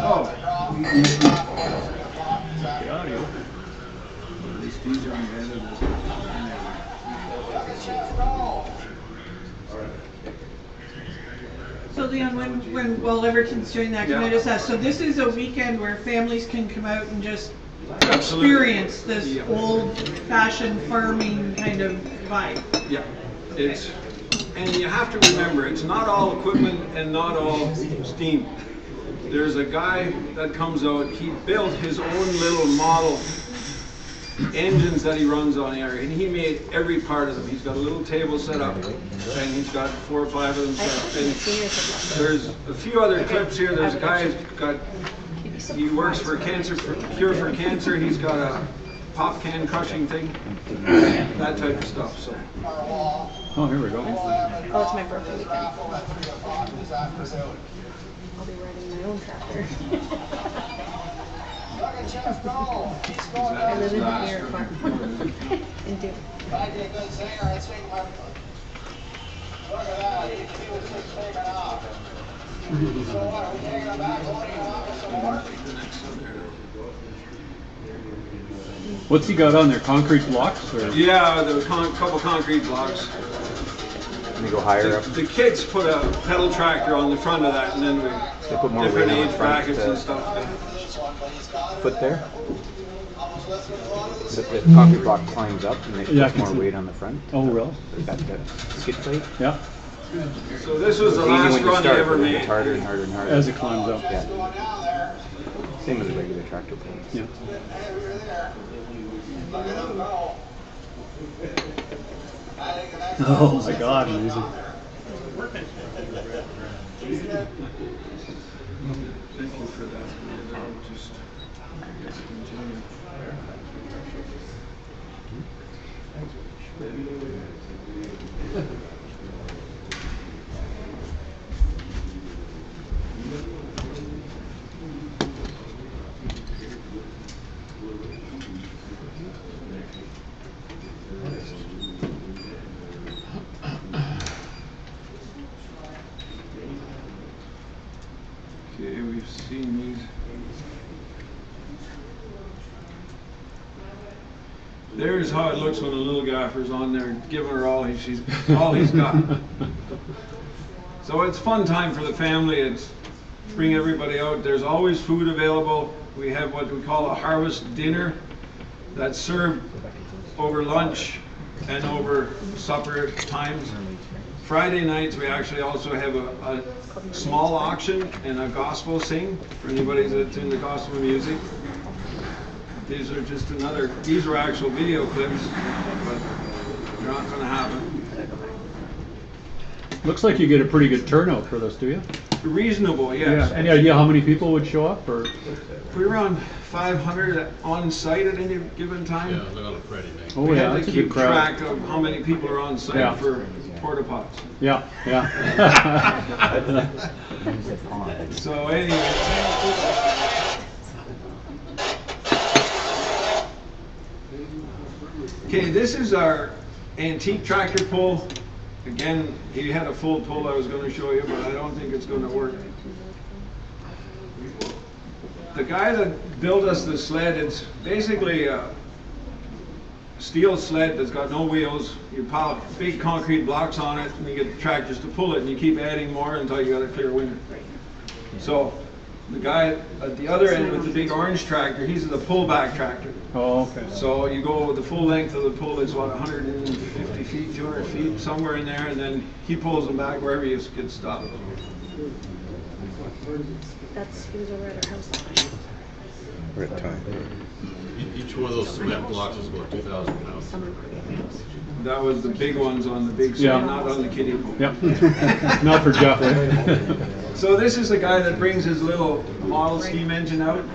Oh. The audio. At least these are embedded. So Leon, while Everton's doing that, can I just ask, so this is a weekend where families can come out and just experience this old-fashioned farming kind of vibe? Yeah. and you have to remember, it's not all equipment and not all steam. There's a guy that comes out, he built his own little model engines that he runs on air, and he made every part of them. He's got a little table set up, and he's got 4 or 5 of them set up. And there's a few other clips here. There's a guy who's got, he works for Cancer, Cure for Cancer. He's got a pop can crushing thing, that type of stuff. So. Oh, here we go. Oh, it's my birthday weekend. I'll be riding my own tractor. I live in the New York farm. And do. What's he got on there? Concrete blocks? Or? Yeah, there's a couple concrete blocks. And they go higher up. The kids put a pedal tractor on the front of that, and then we put more different weight on age the front brackets and stuff. Put there. The concrete block climbs up, and they put more weight on the front. Oh, really? That skid plate. Yeah. So this was the last run they ever made. It's harder and harder and harder. As it climbs up. Yeah. Same as a regular tractor pole. Yeah. Oh my God, amazing. Thank you for that. I'll just continue. Okay, we've seen these. There's how it looks when a little gaffer's on there giving her all he's got. So it's fun time for the family. It's bring everybody out. There's always food available. We have what we call a harvest dinner that's served over lunch and over supper times. Friday nights we actually also have a small auction and a gospel sing for anybody that's into gospel music. These are just these were actual video clips, but they're not going to happen. Looks like you get a pretty good turnout for this, do you? Reasonable, yes. Yeah. Any idea how many people would show up? Or we're around 500 on site at any given time. Yeah, they're on a Friday night. Oh, yeah, that's a good crowd. We have to keep track of how many people are on site for porta pots. Yeah, yeah. So anyway. Okay, this is our antique tractor pull. Again, he had a full pull I was going to show you, but I don't think it's going to work. The guy that built us the sled, it's basically a steel sled that's got no wheels. You pile big concrete blocks on it, and you get the tractors to pull it, and you keep adding more until you got a clear winner. So the guy at the other end with the big orange tractor, he's the pullback tractor. Oh, okay. So you go with the full length of the pull is what, 150 feet, 200 feet, somewhere in there, and then he pulls them back wherever you get stopped. He was over at our house. We're at time. Each one of those cement blocks is about 2,000 pounds. That was the big ones on the big side, not on the kiddie pool. Yep. Not for Jeff, right? So this is the guy that brings his little model steam engine out.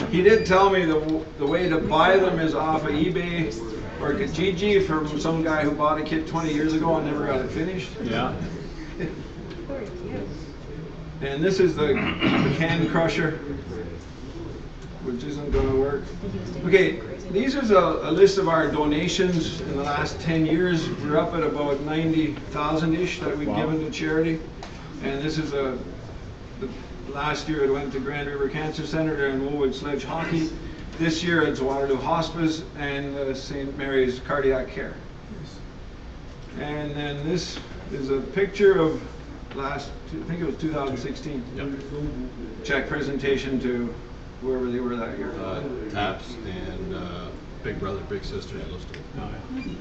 He did tell me the way to buy them is off of eBay or Kijiji from some guy who bought a kit 20 years ago and never got it finished. Yeah. And this is the can crusher, which isn't going to work. Okay, these are a list of our donations in the last 10 years. We're up at about 90,000-ish that we've given to charity. And this is last year it went to Grand River Cancer Center there in Woolwood Sledge Hockey. This year it's Waterloo Hospice and St. Mary's Cardiac Care. And then this is a picture of I think it was 2016. Yep. Check presentation to whoever they were that year. TAPS and big brother, big sister in Yellowstone.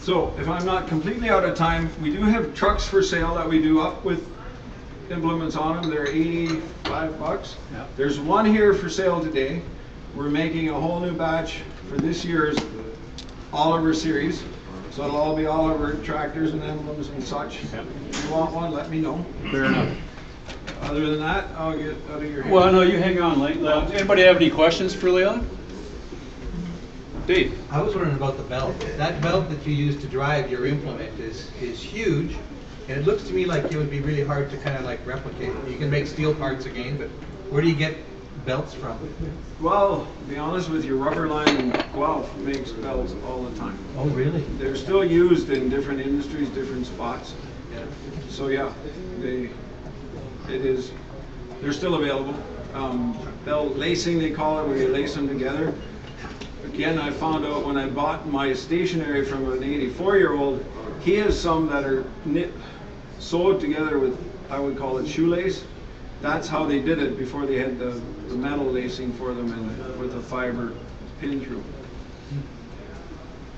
So if I'm not completely out of time, we do have trucks for sale that we do up with implements on them. They're $85. Yeah. There's one here for sale today. We're making a whole new batch for this year's Oliver series. So it'll all be Oliver tractors and emblems and such. Yeah. If you want one, let me know. Fair enough. Other than that, I'll get out of your hair. Well, no, you hang on, Leon. Anybody have any questions for Leon? Dave? I was wondering about the belt. That belt that you use to drive your implement is huge, and it looks to me like it would be really hard to kind of like replicate. You can make steel parts again, but where do you get belts from? Well, to be honest with you, Rubberline Guelph makes belts all the time. Oh, really? They're still used in different industries, different spots. Yeah. So yeah, they're still available. Belt lacing, they call it, where you lace them together. Again, I found out when I bought my stationery from an 84-year-old, he has some that are sewed together with, I would call it shoelace. That's how they did it before they had the metal lacing for them and with a fiber pin through.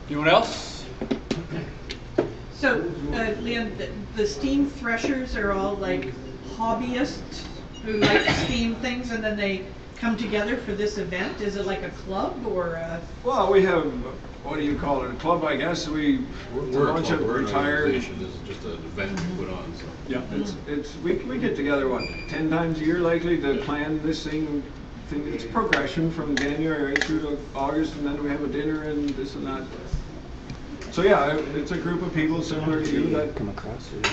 Anyone else? So, Leon, the steam threshers are all like hobbyists who like to steam things, and then they come together for this event? Is it like a club or a... Well, we have, what do you call it, a club, I guess. We're a bunch of retired... This is just an event we put on. So. Yeah, we get together, what, 10 times a year likely to plan this thing. It's progression from January right through to August, and then we have a dinner and this and that. So yeah, it's a group of people similar to you that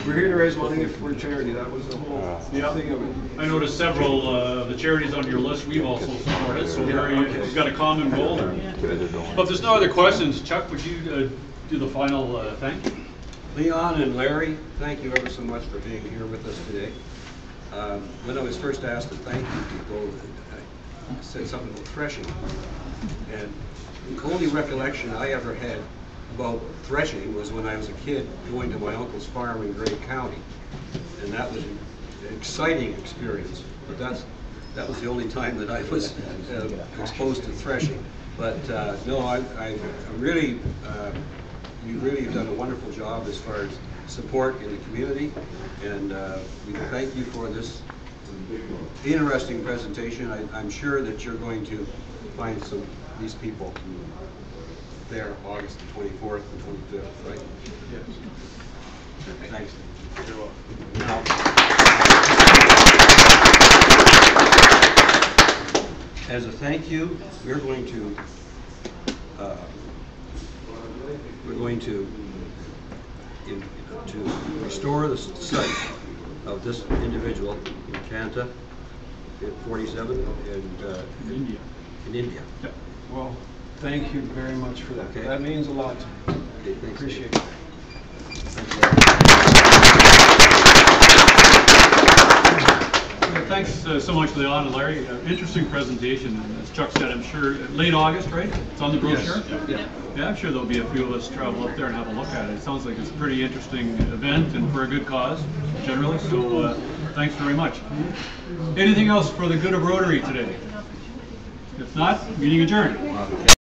we're here to raise money for charity. That was the whole thing of it. I noticed several of the charities on your list we've also supported, so we've got a common goal there. But if there's no other questions, Chuck, would you do the final thank you? Leon and Larry, thank you ever so much for being here with us today. When I was first asked to thank you people, I said something about threshing. And the only recollection I ever had about threshing was when I was a kid going to my uncle's farm in Grey County. And that was an exciting experience. But that was the only time that I was exposed to threshing. But no, I really, you really have done a wonderful job as far as support in the community. And we thank you for this interesting presentation. I'm sure that you're going to find these people there August the 24th and 25th, right? Yes. Thanks. You're welcome. Now, as a thank you, we're going to restore the site of this individual in Kanta, 47, and in India. Yeah. Well, thank you very much for that. Okay. That means a lot to me. Okay, appreciate it. Thanks so much, Leon and Larry. Interesting presentation, and as Chuck said, I'm sure late August, right? It's on the brochure? Yes. Yeah, I'm sure there'll be a few of us travel up there and have a look at it. It sounds like it's a pretty interesting event and for a good cause, generally, so thanks very much. Anything else for the good of Rotary today? If not, meeting adjourned.